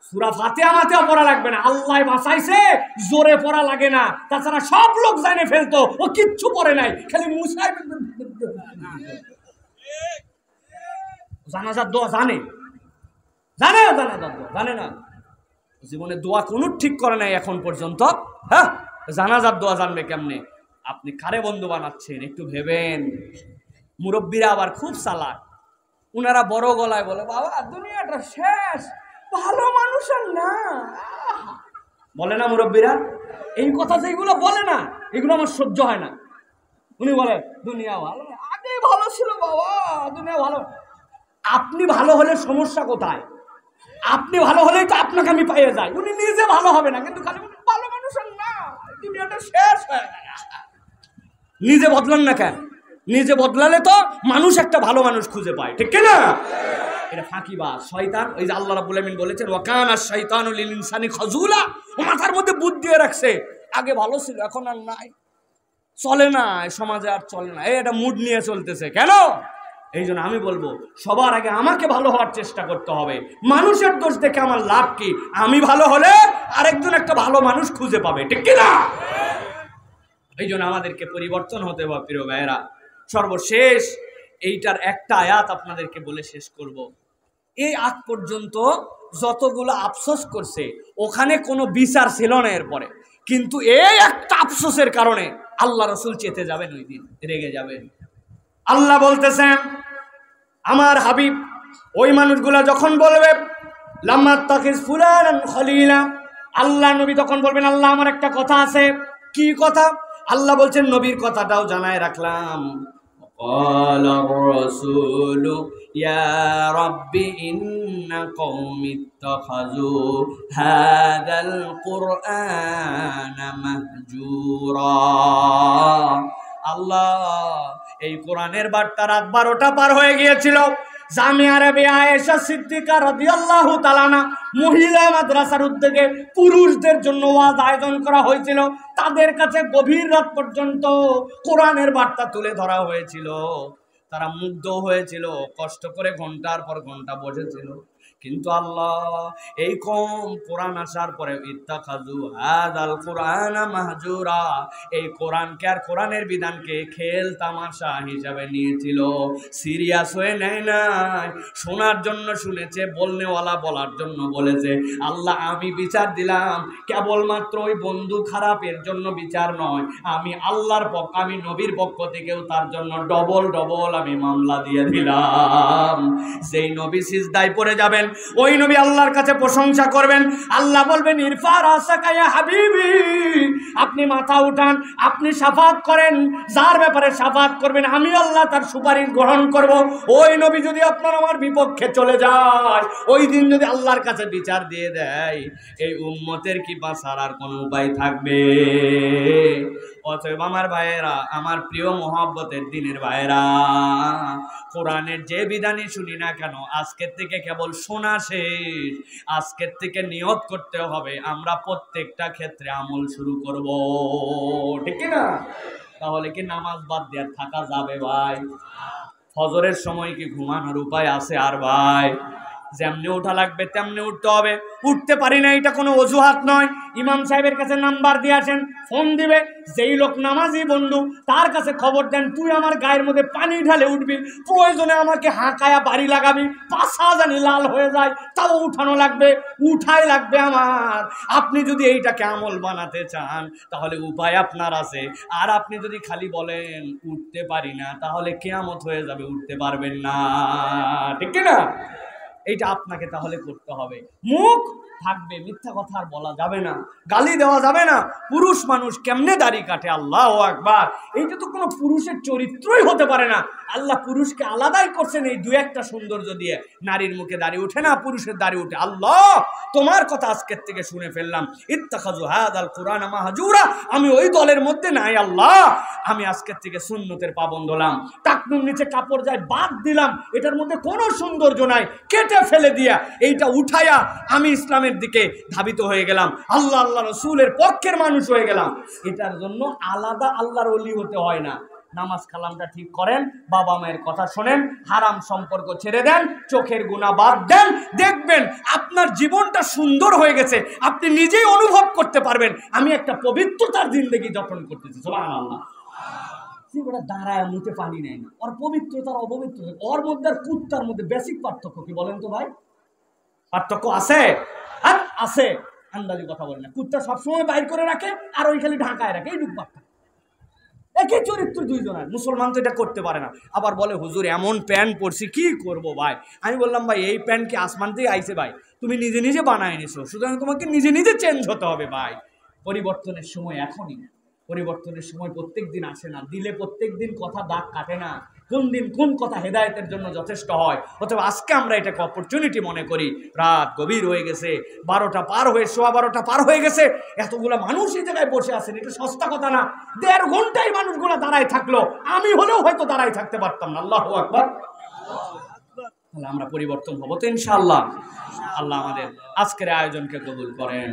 সূরা ফাতিহা মাতেও পড়া লাগবে না, আল্লাহ বাঁচাইছে জোরে পড়া লাগে না, তাছাড়া সব লোক জানে ফেলতো, ও কিচ্ছু পড়ে নাই, খালি মুসাই জানাজার দোয়া জানে, জানে জানাজার দোয়া জানে না, জীবনে দোয়া কোনো ঠিক করে নাই এখন পর্যন্ত। হ্যাঁ, জানাজার দোয়া জানবে কেমনে? আপনি কারে বন্ধু বানাচ্ছেন একটু ভেবেন। মুরব্বীরা আবার খুব চালাক, উনারা বড় গলায় বলে বাবা দুনিয়াটা শেষ, ভালো মানুষ আর না, বলে না মুরব্বীরা? এই কথা যেগুলো বলে না, এগুলো আমার সহ্য হয় না। উনি বলে দুনিয়া ভালো, আগে ভালো ছিল বাবা, দুনিয়া ভালো। আপনি ভালো হলে সমস্যা কোথায়? আপনি ভালো হলেই তো আপনাকে আমি পাইয়ে যাই। উনি নিজে ভালো হবে না, কিন্তু খালি ভালো মানুষ আর না, দুনিয়াটা শেষ হয়ে গেছে। নিজে বদলান না কেন? নিজে বদলালে তো মানুষ একটা ভালো মানুষ খুঁজে পায়, ঠিক না? এটা ফাঁকিবাজ, শয়তান। ওই যে আল্লাহ রাব্বুল আলামিন বলেছেন ওয়াকানা শাইতানু লিল ইনসানি খাজুলা, ও মাথার মধ্যে বুদ্ধি দিয়ে রাখছে আগে ভালো ছিল এখন আর নাই, চলে না, সমাজে আর চলে না, এটা মুড নিয়ে চলতেছে কেন? এই জন্য আমি বলবো সবার আগে আমাকে ভালো হওয়ার চেষ্টা করতে হবে। মানুষের দোষ দেখে আমার লাভ কি? আমি ভালো হলে আরেকজন একটা ভালো মানুষ খুঁজে পাবে, ঠিক কিনা? এই জন্য আমাদেরকে পরিবর্তন হতে হবে প্রিয় ভাইয়েরা। সর্বশেষ এইটার একটা আয়াত আপনাদেরকে বলে শেষ করব। এই আগ পর্যন্ত যতগুলো আফসোস করছে ওখানে কোনো বিচার ছিল না এরপরে, কিন্তু এই একটা আফসোসের কারণে আল্লাহ রসুল চেতে যাবেন, ওই দিন রেগে যাবেন। আল্লাহ বলতেছেন আমার হাবিব ওই মানুষগুলা যখন বলবে লাম্মা তাকিজ ফুলানান খলিলা, আল্লাহ নবী তখন বলবেন আল্লাহ আমার একটা কথা আছে। কি কথা? আল্লাহ বলছেন নবীর কথাটাও জানায় রাখলাম। ক্বালার রাসূলু ইয়া রাব্বি ইন্না কওমি ইত্তাখাযু হাযাল কুরআনা মাহজুরা। আল্লাহ এই কোরআনের বার্তা রাত 12টা পার হয়ে গিয়েছিল। জামিয়া আরবিয়া আয়েশা সিদ্দিকা রাদিয়াল্লাহু তাআলা আনহা মহিলা মাদ্রাসার উদ্যোগে পুরুষদের জন্য ওয়াজ আয়োজন করা হয়েছিল। তাদের কাছে গভীর রাত পর্যন্ত কোরআনের বার্তা তুলে ধরা হয়েছিল। তারা মুগ্ধ হয়েছিল, কষ্ট করে ঘন্টার পর ঘন্টা বসেছিল। কিন্তু আল্লাহ এই কোরআন আসার পরে ইত্তাখাযু হাযাল কুরআনা মাহজুরা, এই কোরআনকে আর কোরআনের বিধানকে খেল তামাশা হিসাবে নিয়েছিল, সিরিয়াস হয়ে নেয় নাই। শোনার জন্য শুনেছে, বলনেওয়ালা বলার জন্য বলেছে। আল্লাহ আমি বিচার দিলাম, কেবলমাত্র ওই বন্ধু খারাপের জন্য বিচার নয়, আমি আল্লাহর পক্ষ, আমি নবীর পক্ষ থেকেও তার জন্য ডবল ডবল আমি মামলা দিয়ে দিলাম। যেই নবী সিজদায় পড়ে যাবেন, ওই নবী আল্লাহর কাছে প্রশংসা করবেন। আল্লাহ বলবেন ইরফা রাসাকা ইয়া হাবিবি, আপনি মাথা উঠান, আপনি শাফাত করেন। যার ব্যাপারে শাফাত করবেন আমি আল্লাহ তার সুপারিশ গ্রহণ করব। ওই নবী যদি আপনার আমার বিপক্ষে চলে যায়, ওই দিন যদি আল্লাহর কাছে বিচার দিয়ে দেয়, এই উম্মতের কি বাঁচার আর কোনো উপায় থাকবে? অতএব আমার ভাইয়েরা, আমার প্রিয় মহব্বতের দিনের ভাইয়েরা, কোরআনের যে বিধানই শুনি না কেন, আজকের থেকে কেবল শোনা শেষ। আজকের থেকে নিয়ত করতে হবে আমরা প্রত্যেকটা ক্ষেত্রে আমল শুরু করব, ঠিক না? তাহলে কি নামাজ বাদ দিয়ে থাকা যাবে ভাই? ফজরের সময় কি ঘুমানোর উপায় আছে আর ভাই? যেমনি ওঠা লাগবে তেমনি উঠতে হবে। উঠতে পারি না এটা কোনো অজুহাত নয়। ইমাম সাহেবের কাছে নাম্বার দিয়ে আসেন, ফোন দিবে। যেই লোক নামাজি বন্ধু, তার কাছে খবর দেন, তুই আমার গায়ের মধ্যে পানি ঢালে উঠবি, প্রয়োজনে আমাকে হাঁকায়া বাড়ি লাগাবি, পাশা জানি লাল হয়ে যায়, তাও উঠানো লাগবে, উঠাই লাগবে আমার। আপনি যদি এইটাকে আমল বানাতে চান তাহলে উপায় আপনার আছে। আর আপনি যদি খালি বলেন উঠতে পারি না, তাহলে কিয়ামত হয়ে যাবে, উঠতে পারবেন না, ঠিক না? এইটা আপনাকে তাহলে করতে হবে। মুখ থাকবে, মিথ্যা কথা আর বলা যাবে না, গালি দেওয়া যাবে না। পুরুষ মানুষ কেমনে দাড়ি কাটে, আল্লাহু আকবার, এইটা তো কোনো পুরুষের চরিত্রই হতে পারে না। আল্লাহ পুরুষকে আলাদাই করছেন এই দু একটা সৌন্দর্য দিয়ে। নারীর মুখে দাড়ি ওঠে না, পুরুষের দাড়ি ওঠে। আল্লাহ তোমার কথা আজকের থেকে শুনে ফেললাম, ইত্তাখাযু হাযাল কুরআনা মাহজুরা, আমি ওই দলের মধ্যে নাই। আল্লাহ আমি আজকের থেকে সুন্নতের পাবন্দ হলাম। টাকনুর নিচে কাপড় যায় বাদ দিলাম, এটার মধ্যে কোনো সৌন্দর্য নাই, কেটে ফেলে দিয়া এইটা উঠায়া আমি ইসলামের দিকে ধাবিত হয়ে গেলাম, আল্লাহ আল্লাহ রসুলের পক্ষের মানুষ হয়ে গেলাম। এটার জন্য আলাদা আল্লাহর ওলি হতে হয় না। নামাজ কালামটা ঠিক করেন, বাবা মায়ের কথা শোনেন, হারাম সম্পর্ক ছেড়ে দেন, চোখের গুনাহ বাদ দেন, দেখবেন আপনার জীবনটা সুন্দর হয়ে গেছে। আপনি নিজেই অনুভব করতে পারবেন আমি একটা পবিত্রতার জিন্দেগি যাপন করতেছি। সুবহানাল্লাহ। দাঁড়ায় মুখে পানি নেয় না, ওর পবিত্রতার অপবিত্রতা, ওর মধ্যে আর কুত্তার মধ্যে বেসিক পার্থক্য কি বলেন তো ভাই? পার্থক্য আছে? আছে। আন্দাজি কথা বলেন না। কুত্তা সবসময় বাইর করে রাখে আর ওই খালি ঢাকায় রাখে, এই পার্থক্য। একই চরিত্র দুইজনের। মুসলমান তো এটা করতে পারে না। আবার বলে হুজুর এমন প্যান্ট পরছি, কি করব ভাই? আমি বললাম ভাই এই প্যান্ট কি আসমান থেকে আইছে ভাই? তুমি নিজে নিজে বানায় নিছো, সুতরাং তোমাকে নিজে নিজে চেঞ্জ হতে হবে ভাই। পরিবর্তনের সময় এখনই, পরিবর্তনের সময় প্রত্যেক দিন আসে না, দিলে প্রত্যেক দিন কথা দাগ কাটে না, কোন দিন কোন কথা হেদায়েতের জন্য যথেষ্ট হয়। অথবা আজকে আমরা এটাকে অপরচুনিটি মনে করি। রাত গভীর হয়ে গেছে, 12টা পার হয়ে, 12:15 পার হয়ে গেছে, এতগুলো মানুষ এই জায়গায় বসে আছেন, এটা সস্তা কথা না। 1.5 ঘন্টায় মানুষগুলো দাঁড়ায় থাকলো, আমি হলেও হয়তো দাঁড়ায় থাকতে পারতাম না। আল্লাহু আকবার। তাহলে আমরা পরিবর্তন হবো তো ইনশাআল্লাহ। আল্লাহ আমাদের আজকের আয়োজনকে কবুল করেন।